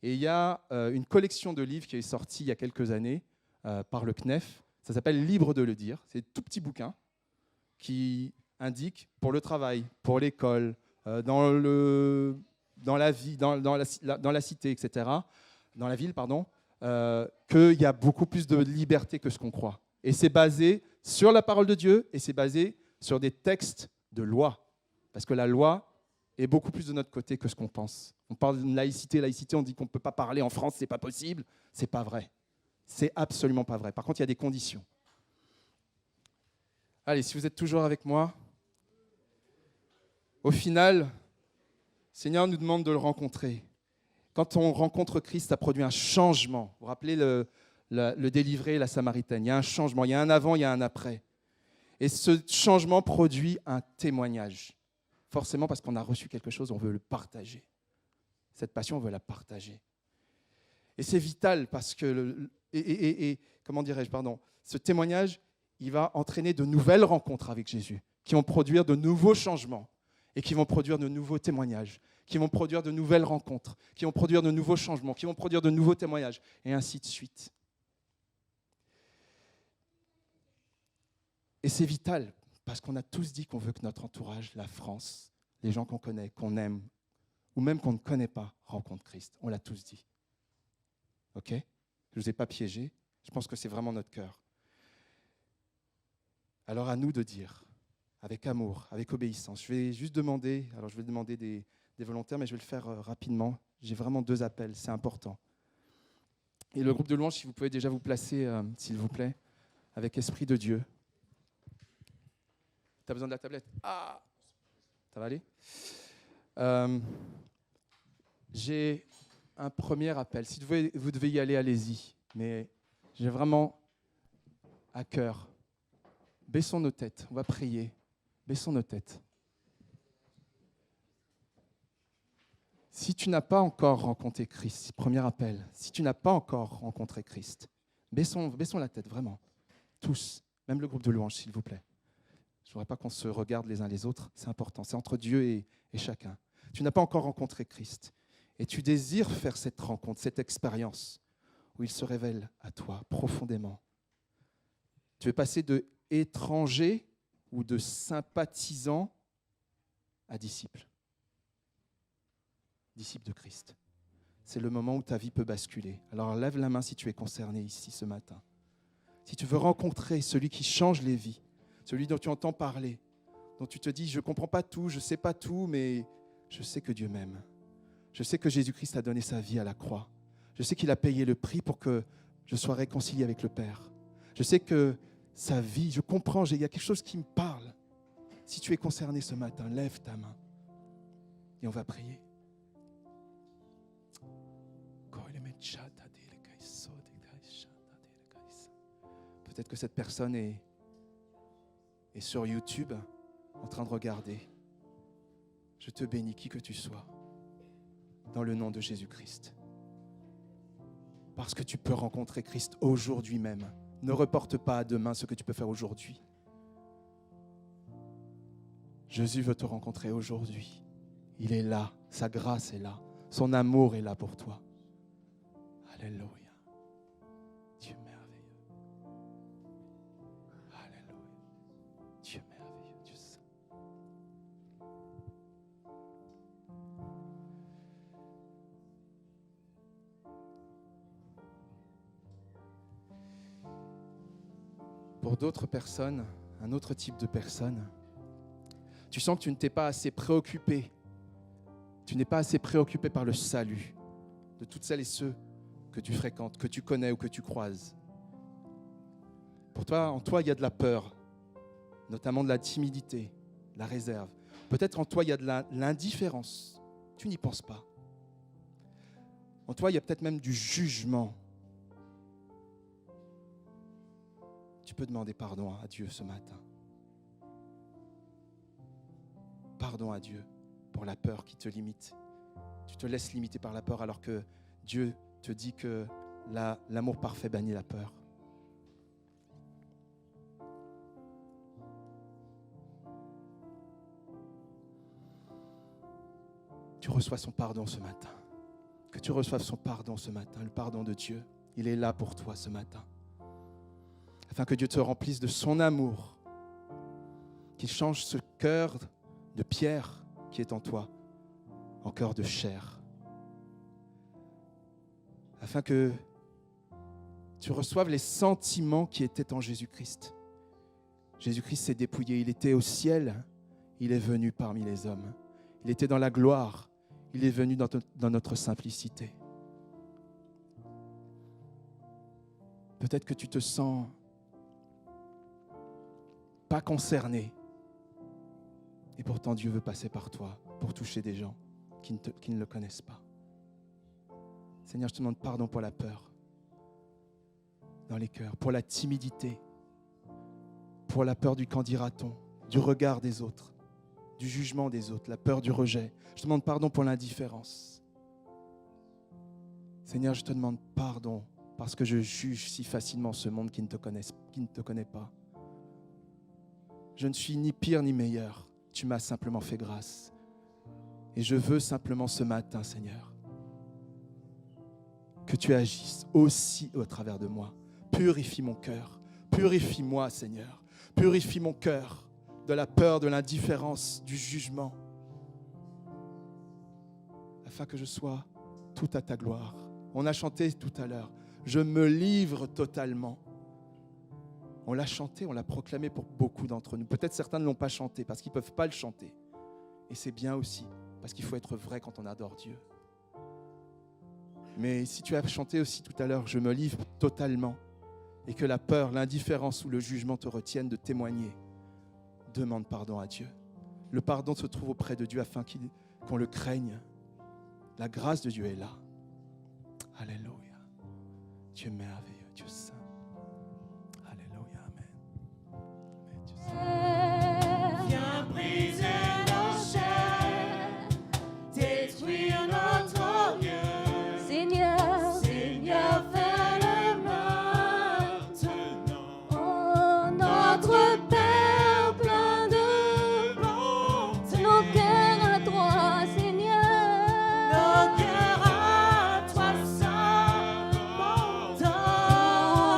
Et il y a une collection de livres qui est sortie il y a quelques années par le CNEF. Ça s'appelle « Libre de le dire ». C'est un tout petit bouquin qui indique pour le travail, pour l'école, dans la vie, dans la cité, etc., dans la ville, pardon, qu'il y a beaucoup plus de liberté que ce qu'on croit. Et c'est basé sur la parole de Dieu et c'est basé sur des textes de loi. Parce que la loi est beaucoup plus de notre côté que ce qu'on pense. On parle de laïcité, on dit qu'on ne peut pas parler en France, c'est pas possible. C'est pas vrai. C'est absolument pas vrai. Par contre, il y a des conditions. Allez, si vous êtes toujours avec moi, au final, le Seigneur nous demande de le rencontrer. Quand on rencontre Christ, ça produit un changement. Vous vous rappelez le délivré, la Samaritaine. Il y a un changement, il y a un avant, il y a un après. Et ce changement produit un témoignage. Forcément, parce qu'on a reçu quelque chose, on veut le partager. Cette passion, on veut la partager. Et c'est vital parce que comment dirais-je, pardon, ce témoignage, il va entraîner de nouvelles rencontres avec Jésus, qui vont produire de nouveaux changements et qui vont produire de nouveaux témoignages, qui vont produire de nouvelles rencontres, qui vont produire de nouveaux changements, qui vont produire de nouveaux témoignages, et ainsi de suite. Et c'est vital, parce qu'on a tous dit qu'on veut que notre entourage, la France, les gens qu'on connaît, qu'on aime, ou même qu'on ne connaît pas, rencontrent Christ. On l'a tous dit. OK ? Je ne vous ai pas piégé. Je pense que c'est vraiment notre cœur. Alors à nous de dire, avec amour, avec obéissance. Je vais juste demander, alors je vais demander des volontaires, mais je vais le faire rapidement. J'ai vraiment 2 appels, c'est important. Et le groupe de louanges, si vous pouvez déjà vous placer, s'il vous plaît, avec Esprit de Dieu. Tu as besoin de la tablette ? Ah ! Ça va aller ? J'ai un premier appel. Si vous devez y aller, allez-y. Mais j'ai vraiment à cœur. Baissons nos têtes. On va prier. Baissons nos têtes. Si tu n'as pas encore rencontré Christ, premier appel, si tu n'as pas encore rencontré Christ, baissons la tête, vraiment. Tous, même le groupe de louanges, s'il vous plaît. Je ne voudrais pas qu'on se regarde les uns les autres, c'est important, c'est entre Dieu et chacun. Tu n'as pas encore rencontré Christ et tu désires faire cette rencontre, cette expérience où il se révèle à toi profondément. Tu veux passer de étranger ou de sympathisant à disciple. Disciple de Christ. C'est le moment où ta vie peut basculer. Alors lève la main si tu es concerné ici ce matin. Si tu veux rencontrer celui qui change les vies, celui dont tu entends parler, dont tu te dis, je ne comprends pas tout, je ne sais pas tout, mais je sais que Dieu m'aime. Je sais que Jésus-Christ a donné sa vie à la croix. Je sais qu'il a payé le prix pour que je sois réconcilié avec le Père. Je sais que sa vie, je comprends, il y a quelque chose qui me parle. Si tu es concerné ce matin, lève ta main et on va prier. Peut-être que cette personne est sur YouTube en train de regarder. Je te bénis, qui que tu sois, dans le nom de Jésus-Christ. Parce que tu peux rencontrer Christ aujourd'hui même. Ne reporte pas à demain ce que tu peux faire aujourd'hui. Jésus veut te rencontrer aujourd'hui. Il est là, sa grâce est là, son amour est là pour toi. Alléluia. Dieu merveilleux. Alléluia. Dieu merveilleux, Dieu saint. Pour d'autres personnes, un autre type de personne, tu sens que tu ne t'es pas assez préoccupé. Tu n'es pas assez préoccupé par le salut de toutes celles et ceux que tu fréquentes, que tu connais ou que tu croises. Pour toi, en toi, il y a de la peur, notamment de la timidité, de la réserve. Peut-être en toi, il y a de l'indifférence. Tu n'y penses pas. En toi, il y a peut-être même du jugement. Tu peux demander pardon à Dieu ce matin. Pardon à Dieu pour la peur qui te limite. Tu te laisses limiter par la peur alors que Dieu te dit que l'amour parfait bannit la peur. Tu reçois son pardon ce matin. Que tu reçoives son pardon ce matin, le pardon de Dieu. Il est là pour toi ce matin. Afin que Dieu te remplisse de son amour. Qu'il change ce cœur de pierre qui est en toi en cœur de chair. Afin que tu reçoives les sentiments qui étaient en Jésus-Christ. Jésus-Christ s'est dépouillé, il était au ciel, il est venu parmi les hommes. Il était dans la gloire, il est venu dans notre simplicité. Peut-être que tu te sens pas concerné. Et pourtant, Dieu veut passer par toi pour toucher des gens qui ne le connaissent pas. Seigneur, je te demande pardon pour la peur dans les cœurs, pour la timidité, pour la peur du qu'en dira-t-on, du regard des autres, du jugement des autres, la peur du rejet. Je te demande pardon pour l'indifférence. Seigneur, je te demande pardon parce que je juge si facilement ce monde qui ne te connaît pas. Je ne suis ni pire ni meilleur. Tu m'as simplement fait grâce. Et je veux simplement ce matin, Seigneur, que tu agisses aussi au travers de moi. Purifie mon cœur. Purifie-moi, Seigneur. Purifie mon cœur de la peur, de l'indifférence, du jugement, afin que je sois tout à ta gloire. On a chanté tout à l'heure, je me livre totalement. On l'a chanté, on l'a proclamé pour beaucoup d'entre nous. Peut-être certains ne l'ont pas chanté parce qu'ils ne peuvent pas le chanter. Et c'est bien aussi, parce qu'il faut être vrai quand on adore Dieu. Mais si tu as chanté aussi tout à l'heure, je me livre totalement, et que la peur, l'indifférence ou le jugement te retiennent de témoigner, demande pardon à Dieu. Le pardon se trouve auprès de Dieu afin qu'on le craigne. La grâce de Dieu est là. Alléluia. Dieu est merveilleux, Dieu saint. Alléluia, amen. Amen, Dieu saint. Viens briser nos chaînes, détruire notre orgueil. Seigneur, Seigneur, fais-le maintenant. oh notre Père plein de Bonté. nos cœurs à toi, Seigneur. Nos cœurs à toi, Saint, Oh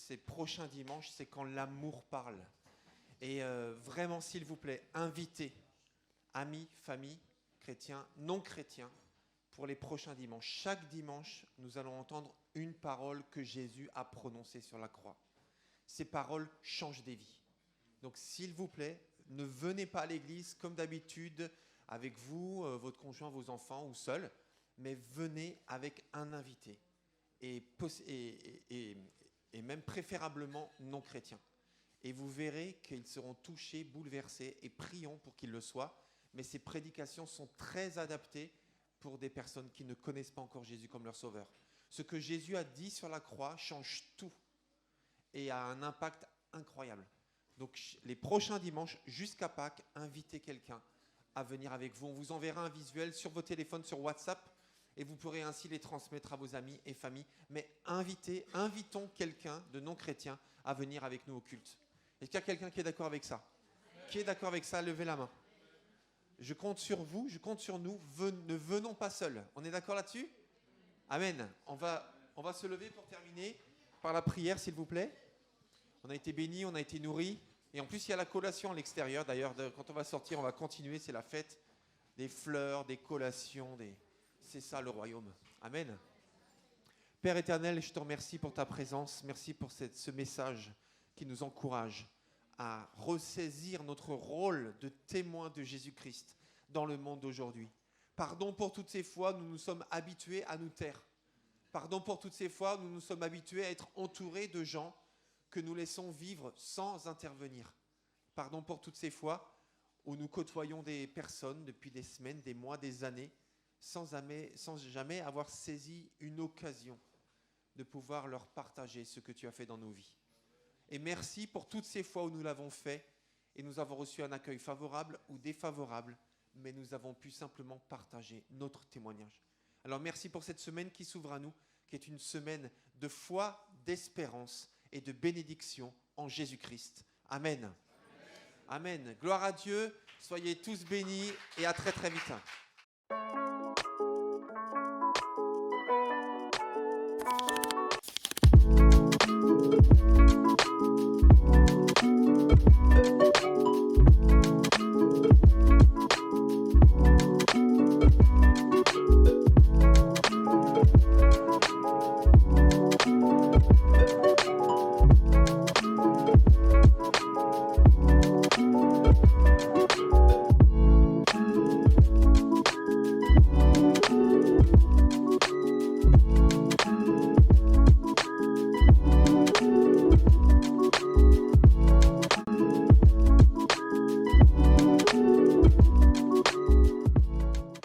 ces prochains dimanches, c'est quand l'amour parle. Et vraiment, s'il vous plaît, invitez amis, famille, chrétiens, non chrétiens, pour les prochains dimanches. Chaque dimanche, nous allons entendre une parole que Jésus a prononcée sur la croix. Ces paroles changent des vies. Donc, s'il vous plaît, ne venez pas à l'église comme d'habitude avec vous, votre conjoint, vos enfants ou seul, mais venez avec un invité et même préférablement non chrétien. Et vous verrez qu'ils seront touchés, bouleversés et prions pour qu'ils le soient. Mais ces prédications sont très adaptées pour des personnes qui ne connaissent pas encore Jésus comme leur sauveur. Ce que Jésus a dit sur la croix change tout et a un impact incroyable. Donc les prochains dimanches, jusqu'à Pâques, invitez quelqu'un à venir avec vous. On vous enverra un visuel sur vos téléphones, sur WhatsApp, et vous pourrez ainsi les transmettre à vos amis et familles. Mais invitons quelqu'un de non-chrétien à venir avec nous au culte. Est-ce qu'il y a quelqu'un qui est d'accord avec ça? Qui est d'accord avec ça? Levez la main. Je compte sur vous, je compte sur nous. Ne venons pas seuls. On est d'accord là-dessus? Amen. On va se lever pour terminer par la prière, s'il vous plaît. On a été bénis, on a été nourris. Et en plus, il y a la collation à l'extérieur. D'ailleurs, quand on va sortir, on va continuer. C'est la fête des fleurs, des collations. C'est ça le royaume. Amen. Père éternel, je te remercie pour ta présence. Merci pour ce message qui nous encourage à ressaisir notre rôle de témoin de Jésus-Christ dans le monde d'aujourd'hui. Pardon pour toutes ces fois où nous nous sommes habitués à nous taire. Pardon pour toutes ces fois où nous nous sommes habitués à être entourés de gens que nous laissons vivre sans intervenir. Pardon pour toutes ces fois où nous côtoyons des personnes depuis des semaines, des mois, des années, sans jamais avoir saisi une occasion de pouvoir leur partager ce que tu as fait dans nos vies. Et merci pour toutes ces fois où nous l'avons fait et nous avons reçu un accueil favorable ou défavorable, mais nous avons pu simplement partager notre témoignage. Alors merci pour cette semaine qui s'ouvre à nous, qui est une semaine de foi, d'espérance et de bénédiction en Jésus-Christ. Amen. Amen. Gloire à Dieu. Soyez tous bénis et à très très vite.